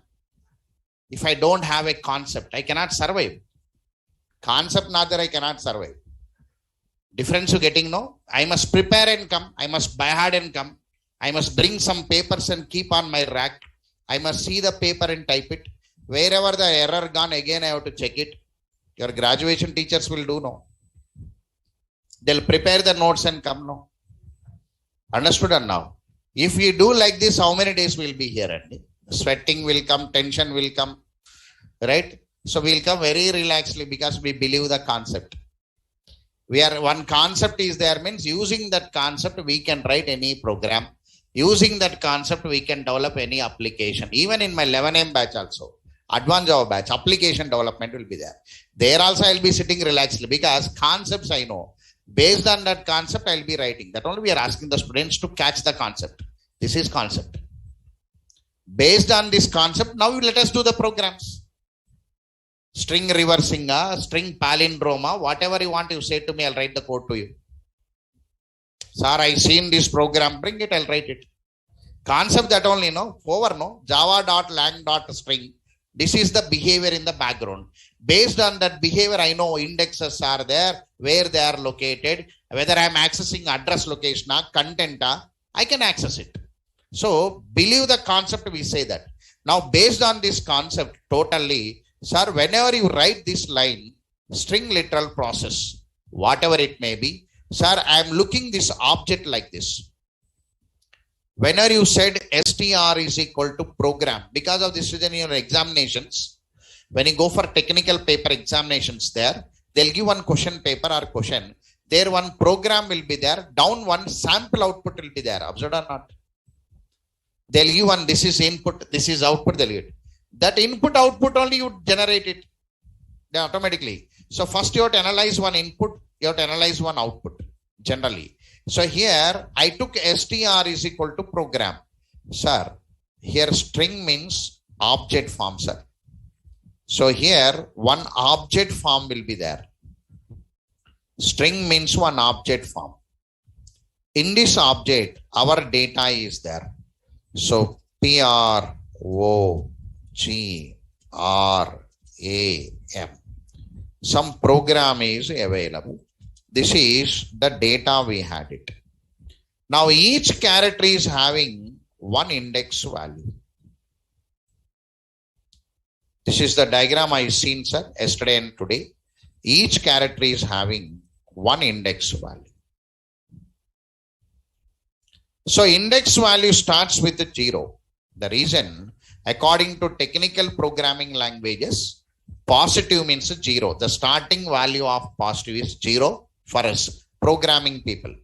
if I don't have a concept, I cannot survive. Concept not there, I cannot survive. Difference you getting, no? I must prepare and come. I must buy hard and come. I must bring some papers and keep on my rack. I must see the paper and type it. Wherever the error gone, again I have to check it. Your graduation teachers will do, no? They'll prepare the notes and come, no? Understood or now? If we do like this, how many days we'll be here? And sweating will come, tension will come, right? So we'll come very relaxedly because we believe the concept. One concept is there, means using that concept, we can write any program. Using that concept, we can develop any application. Even in my 11M batch also, advanced Java batch, application development will be there. There also I'll be sitting relaxedly because concepts I know. Based on that concept, I'll be writing. That only we are asking the students to catch the concept. This is concept. Based on this concept, now you let us do the programs. String reversing, string palindrome, whatever you want, you say to me, I'll write the code to you. Sir, I seen this program, bring it, I'll write it. Concept that only, no? Over, no? Java.lang.string. This is the behavior in the background. Based on that behavior, I know indexes are there, where they are located, whether I'm accessing address location, content, I can access it. So, believe the concept, we say that. Now, based on this concept, totally, sir, whenever you write this line, string literal process, whatever it may be, sir, I'm looking this object like this. Whenever you said str is equal to program, because of this reason in your examinations, when you go for technical paper examinations there, they'll give one question paper or question. There one program will be there, down one sample output will be there. Observed or not? They'll give one, this is input, this is output, they'll get. That input output only you generate it then automatically. So first you have to analyze one input, you have to analyze one output generally. So here I took str is equal to program. Sir, here string means object form, sir. So here one object form will be there. String means one object form. In this object, our data is there. So PROGRAM. Some program is available. This is the data we had it. Now each character is having one index value. This is the diagram I've seen, sir, yesterday and today. Each character is having one index value. So index value starts with 0. The reason, according to technical programming languages, positive means 0. The starting value of positive is 0 for us programming people.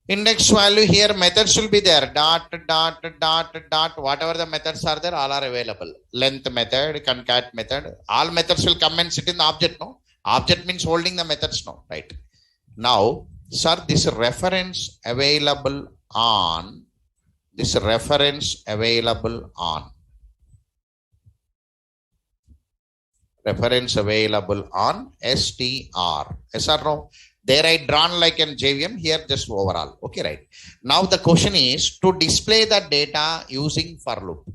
Index value here, methods will be there. Dot, whatever the methods are there, all are available. Length method, concat method, all methods will come and sit in the object, no? Object means holding the methods, no? Right. Now, sir, this reference available on str. Reference available on str. Yes or no? There I drawn like an JVM, here just overall. Okay, right. Now the question is to display the data using for loop.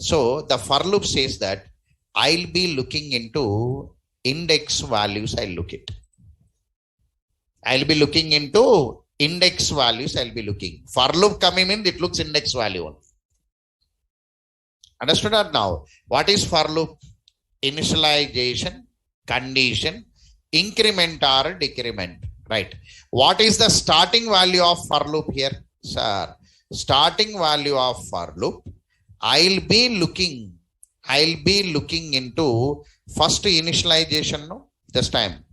So the for loop says that I'll be looking into index values. I'll look it. I'll be looking into index values. I'll be looking. For loop coming in, it looks index value only. Understood or now? What is for loop? Initialization, condition, increment or decrement. Right. What is the starting value of for loop here? Sir, starting value of for loop, I'll be looking into first initialization. No, this time.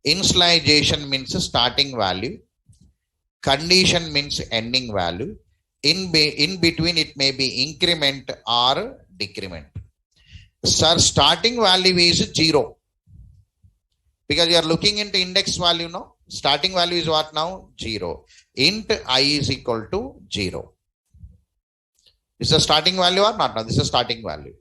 Initialization means starting value. Condition means ending value. In between, it may be increment or decrement. Sir, starting value is 0. Because you are looking into index value now. Starting value is what now? 0. Int I is equal to 0. This is a starting value or not? No, this is a starting value.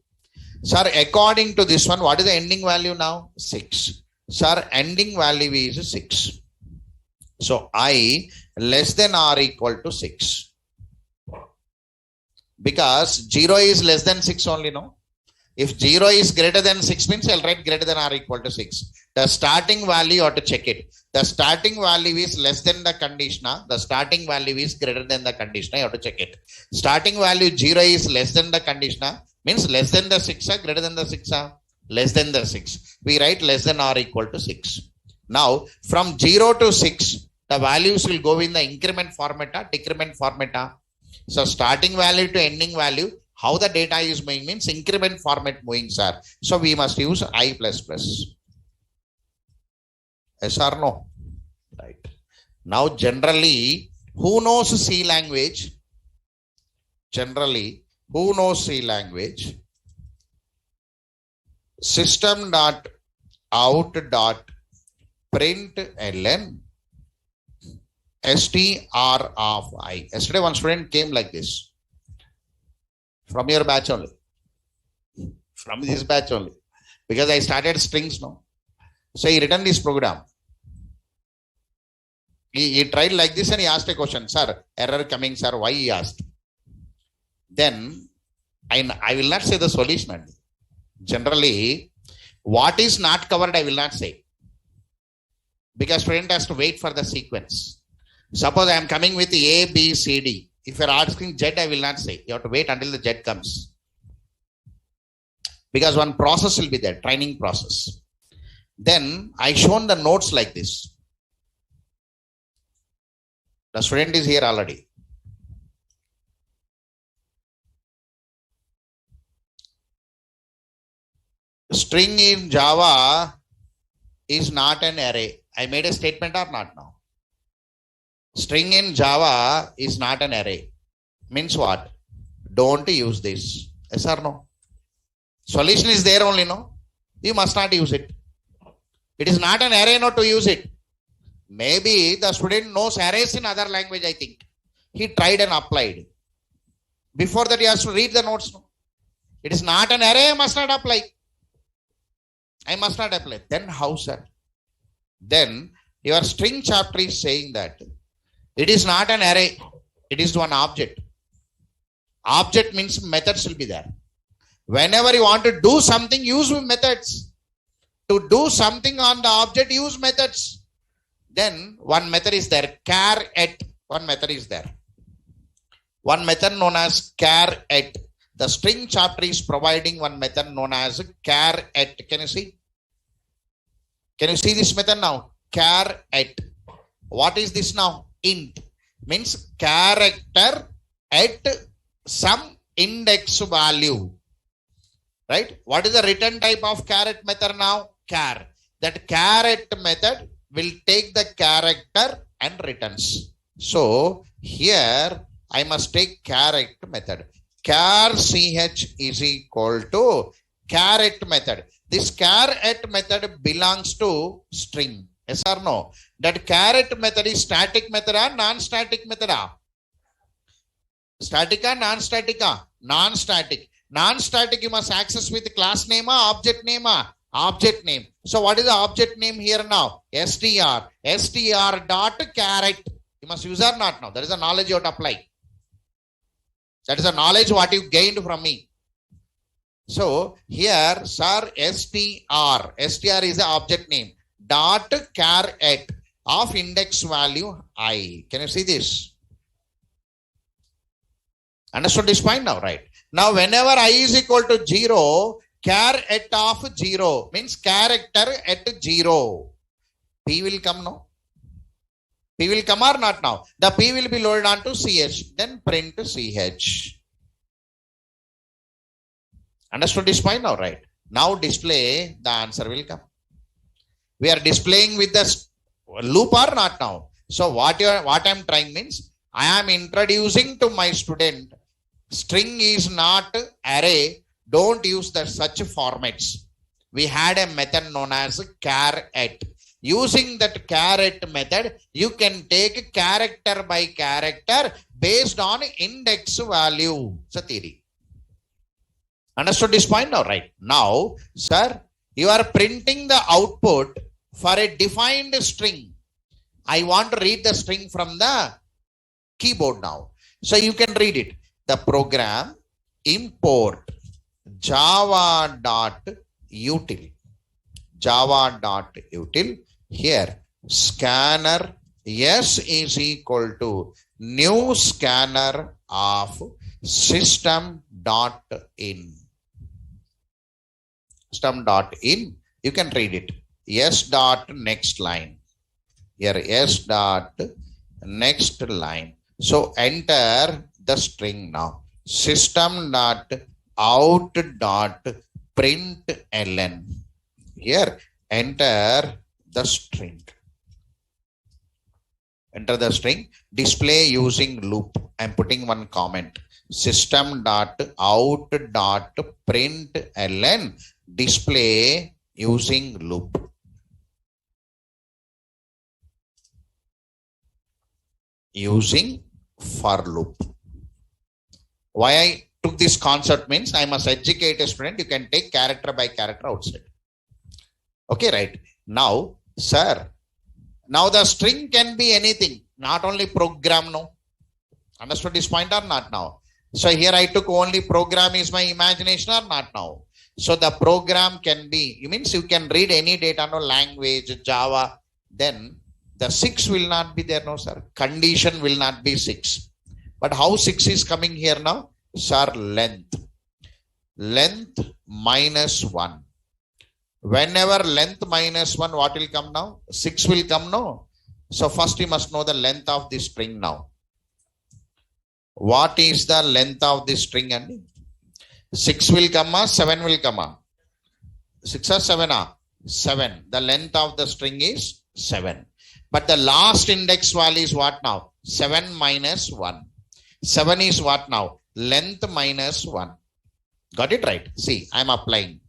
Sir, according to this one, what is the ending value now? 6. Sir, ending value is 6. So I less than or equal to 6. Because 0 is less than 6 only, no? If 0 is greater than 6 means I'll write greater than or equal to 6. The starting value, you have to check it. The starting value is less than the conditioner. The starting value is greater than the conditioner. You have to check it. Starting value 0 is less than the conditioner. Means less than the 6 or greater than the 6 or less than the 6. We write less than or equal to 6. Now from 0 to 6, the values will go in the increment format or decrement format. So starting value to ending value, how the data is moving means increment format moving, sir. So we must use I++. Yes or no? Right. Now generally, who knows C language? Generally, who knows C language? System.out.println str of I. Yesterday one student came like this. From your batch only. From this batch only. Because I started strings now. So he written this program. He tried like this and he asked a question. Sir, error coming, sir. Why he asked? Then I will not say the solution. Generally, what is not covered, I will not say. Because student has to wait for the sequence. Suppose I am coming with A, B, C, D. If you are asking Z, I will not say. You have to wait until the Z comes. Because one process will be there, training process. Then I shown the notes like this. The student is here already. String in Java is not an array. I made a statement or not now? String in Java is not an array. Means what? Don't use this. Yes or no? Solution is there only, no? You must not use it. It is not an array not to use it. Maybe the student knows arrays in other language, I think. He tried and applied. Before that, he has to read the notes. No? It is not an array, I must not apply. I must not apply. Then how, sir? Then your string chapter is saying that it is not an array. It is one object. Object means methods will be there. Whenever you want to do something, use methods. To do something on the object, use methods. Then one method is there. Char at. One method is there. One method known as char at. The string chapter is providing one method known as char at. Can you see? Can you see this method now? Char at. What is this now? Int. Means character at some index value. Right? What is the return type of caret method now? Char. That caret method will take the character and returns. So here I must take caret method. Char ch is equal to caret method. This caret method belongs to string. Yes or no? That caret method is static method or non-static method? Static or non-static? Non-static. Non-static you must access with class name or object name? Object name. So what is the object name here now? str. str dot caret. You must use or not now? That is the knowledge you have to apply. That is the knowledge what you gained from me. So here, sir, str is the object name, dot char at of index value I. Can you see this? Understood this point now, right? Now, whenever I is equal to 0, char at of 0 means character at 0. P will come now. P will come or not now? The P will be loaded onto CH. Then print CH. Understood this point now, right? Now display, the answer will come. We are displaying with the loop or not now? So what I'm trying means, I am introducing to my student, string is not array. Don't use such formats. We had a method known as char at. Using that char at method, you can take character by character based on index value. It's a theory. Understood this point now, right? Now, sir, you are printing the output for a defined string. I want to read the string from the keyboard now. So you can read it. The program import java.util. Java.util. Here, scanner S is equal to new scanner of system.in. System.in. You can read it. S dot next line. Here S dot next line. So enter the string now. System dot out dot println. Here enter the string. Enter the string. Display using loop. I'm putting one comment. System dot out dot println. Display using loop. Using for loop. Why I took this concept means I must educate a student. You can take character by character outside. Okay, right. Now, sir, now the string can be anything, not only program. No. Understood this point or not now? So here I took only program is my imagination or not now? So the program can be, it means you can read any data, no, language, Java, then the 6 will not be there, no, sir. Condition will not be 6. But how 6 is coming here now? Sir, length. Length minus 1. Whenever length minus 1, what will come now? 6 will come now. So first you must know the length of this string now. What is the length of this string? And 6 will come, 7 will come. 6 or 7? 7. The length of the string is 7. But the last index value is what now? 7 minus 1. 7 is what now? Length minus 1. Got it right? See, I am applying.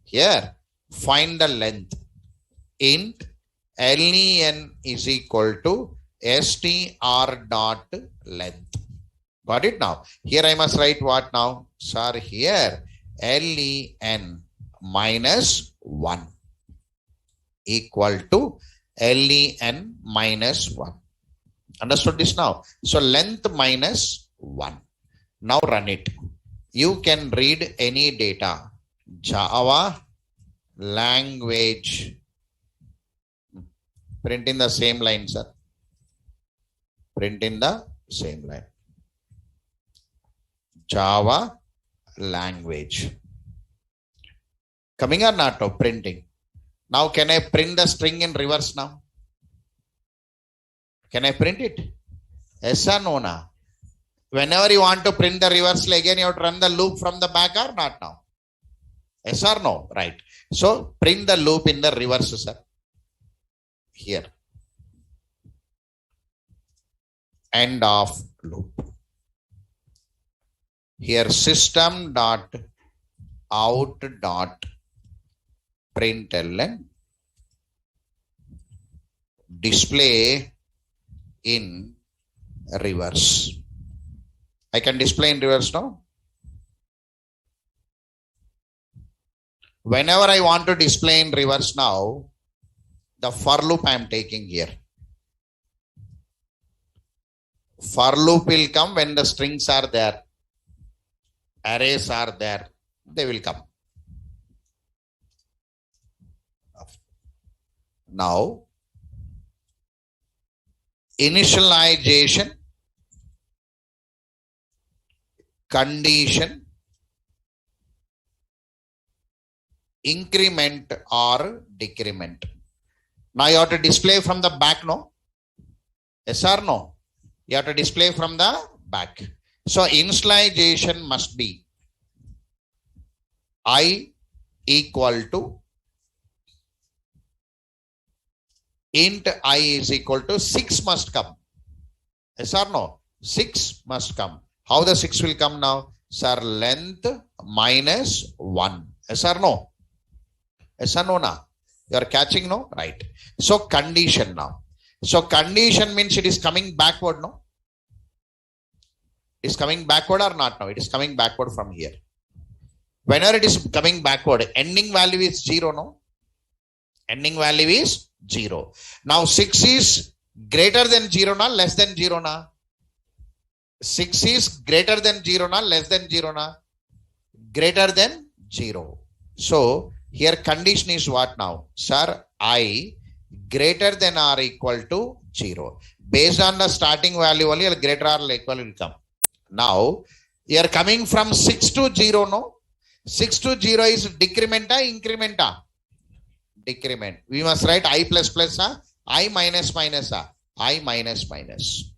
Here, find the length. Int len is equal to str dot length. Got it now? Here I must write what now? Sir, here len minus 1 equal to len minus 1. Understood this now? So length minus 1. Now run it. You can read any data. Java language. Print in the same line, sir. Print in the same line. Java language. Coming or not? Oh, printing. Now can I print the string in reverse now? Can I print it? Yes or no? Na? Whenever you want to print the reversal again, you have to run the loop from the back or not now? Yes or no? Right. So print the loop in the reverse, sir. Here. End of loop. Here system dot out dot println display in reverse. I can display in reverse now. Whenever I want to display in reverse now, the for loop I am taking here. For loop will come when the strings are there, arrays are there. they will come. Now, initialization, condition, increment or decrement. Now you have to display from the back, no? Yes or no? You have to display from the back. So initialization must be I equal to int I is equal to 6 must come. Yes or no? 6 must come. How the 6 will come now? Sir, length minus 1. Yes or no? Yes or no now? You are catching, no? Right. So condition now. So condition means it is coming backward, no? It is coming backward or not now? It is coming backward from here. Whenever it is coming backward, ending value is 0, no? Ending value is 0. Now 6 is greater than 0 na, less than 0 na? 6 is greater than 0 na, less than 0 na? Greater than 0. So here condition is what now? Sir, I greater than or equal to 0. Based on the starting value only, greater or equal will come. Now, you are coming from 6 to 0, no? 6 to 0 is decrement or increment? Decrement. We must write I plus plus, I minus minus, I minus minus.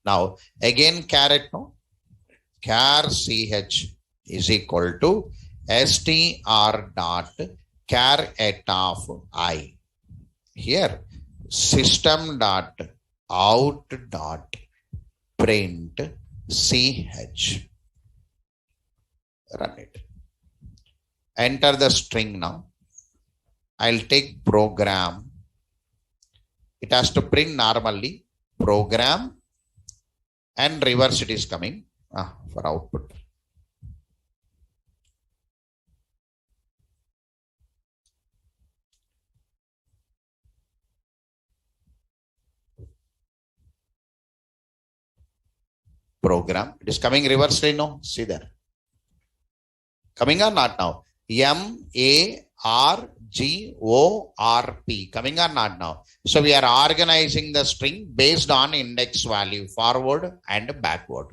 Now, again caret, no? Char CH is equal to str dot char at of I. Here, system dot out dot print ch. Run it. Enter the string now. I'll take program. It has to print normally. Program and reverse it is coming for output. Program. It is coming reversely, no? See there. Coming or not now? MARGORP. Coming or not now? So we are organizing the string based on index value, forward and backward.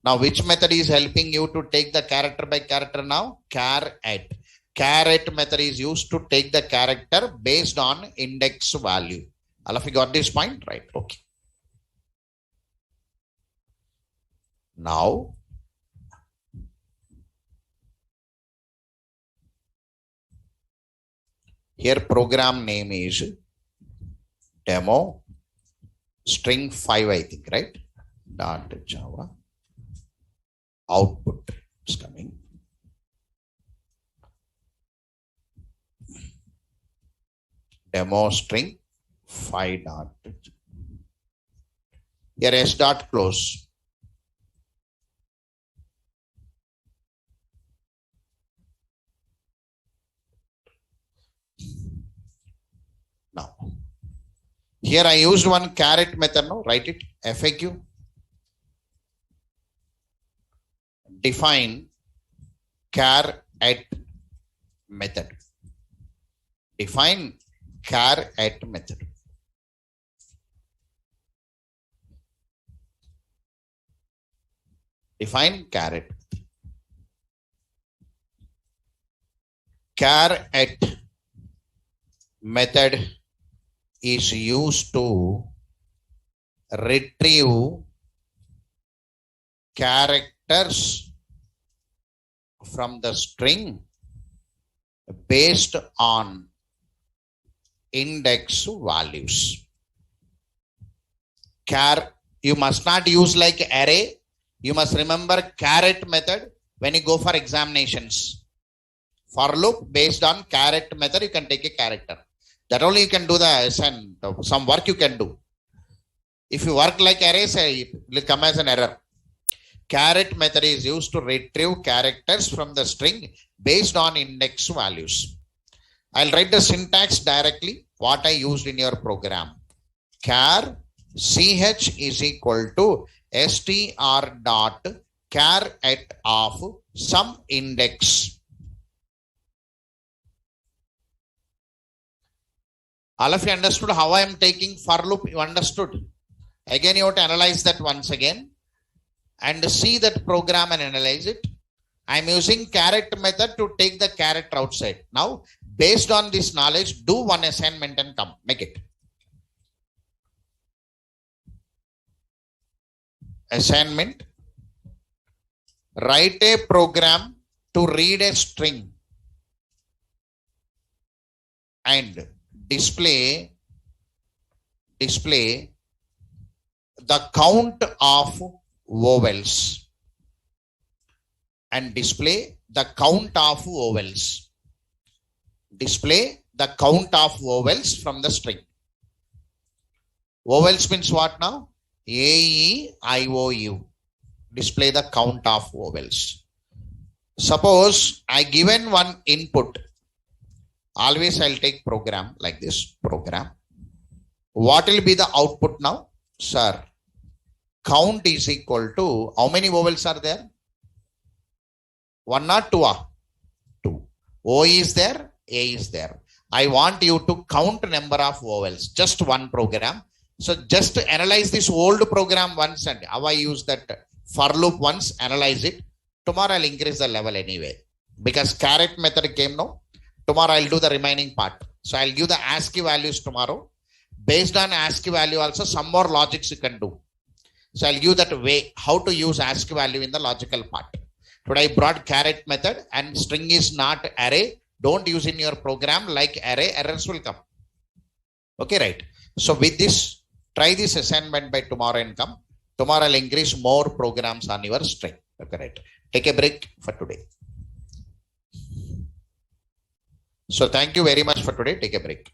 Now which method is helping you to take the character by character now? Char at. Char at method is used to take the character based on index value. All of you got this point? Right. Okay. Now, here program name is demo string 5, I think, right? Dot Java output is coming. Demo string 5 dot. Here s dot close. Now, here I used one caret method, no? Write it, FAQ. Define char at method. Define char at method. Define caret. Char at method is used to retrieve characters from the string based on index values. Char, you must not use like array. You must remember caret method when you go for examinations. For loop based on caret method, you can take a character. That only you can do the some work you can do. If you work like arrays, it will come as an error. Caret method is used to retrieve characters from the string based on index values. I'll write the syntax directly, what I used in your program. Char ch is equal to str dot char at of some index. All of you understood how I am taking for loop? You understood? Again, you have to analyze that once again and see that program and analyze it. I am using caret method to take the character outside. Now, based on this knowledge, do one assignment and come. Make it. Assignment. Write a program to read a string and display the count of vowels and display the count of vowels. Display the count of vowels from the string. Vowels means what now? A, E, I, O, U. Display the count of vowels. Suppose I given one input. Always I'll take program like this. Program. What will be the output now? Sir, count is equal to, how many vowels are there? 1 or 2? 2. O is there, A is there. I want you to count number of vowels. Just one program. So just analyze this old program once and how I use that for loop once, analyze it. Tomorrow I'll increase the level anyway. Because caret method came now. Tomorrow I'll do the remaining part. So I'll give the ASCII values tomorrow. Based on ASCII value also, some more logics you can do. So I'll give that way, how to use ASCII value in the logical part. Today I brought caret method and string is not array. Don't use in your program like array, errors will come. Okay, right. So with this, try this assignment by tomorrow and come. Tomorrow I'll increase more programs on your string. Okay, right. Take a break for today. So thank you very much for today. Take a break.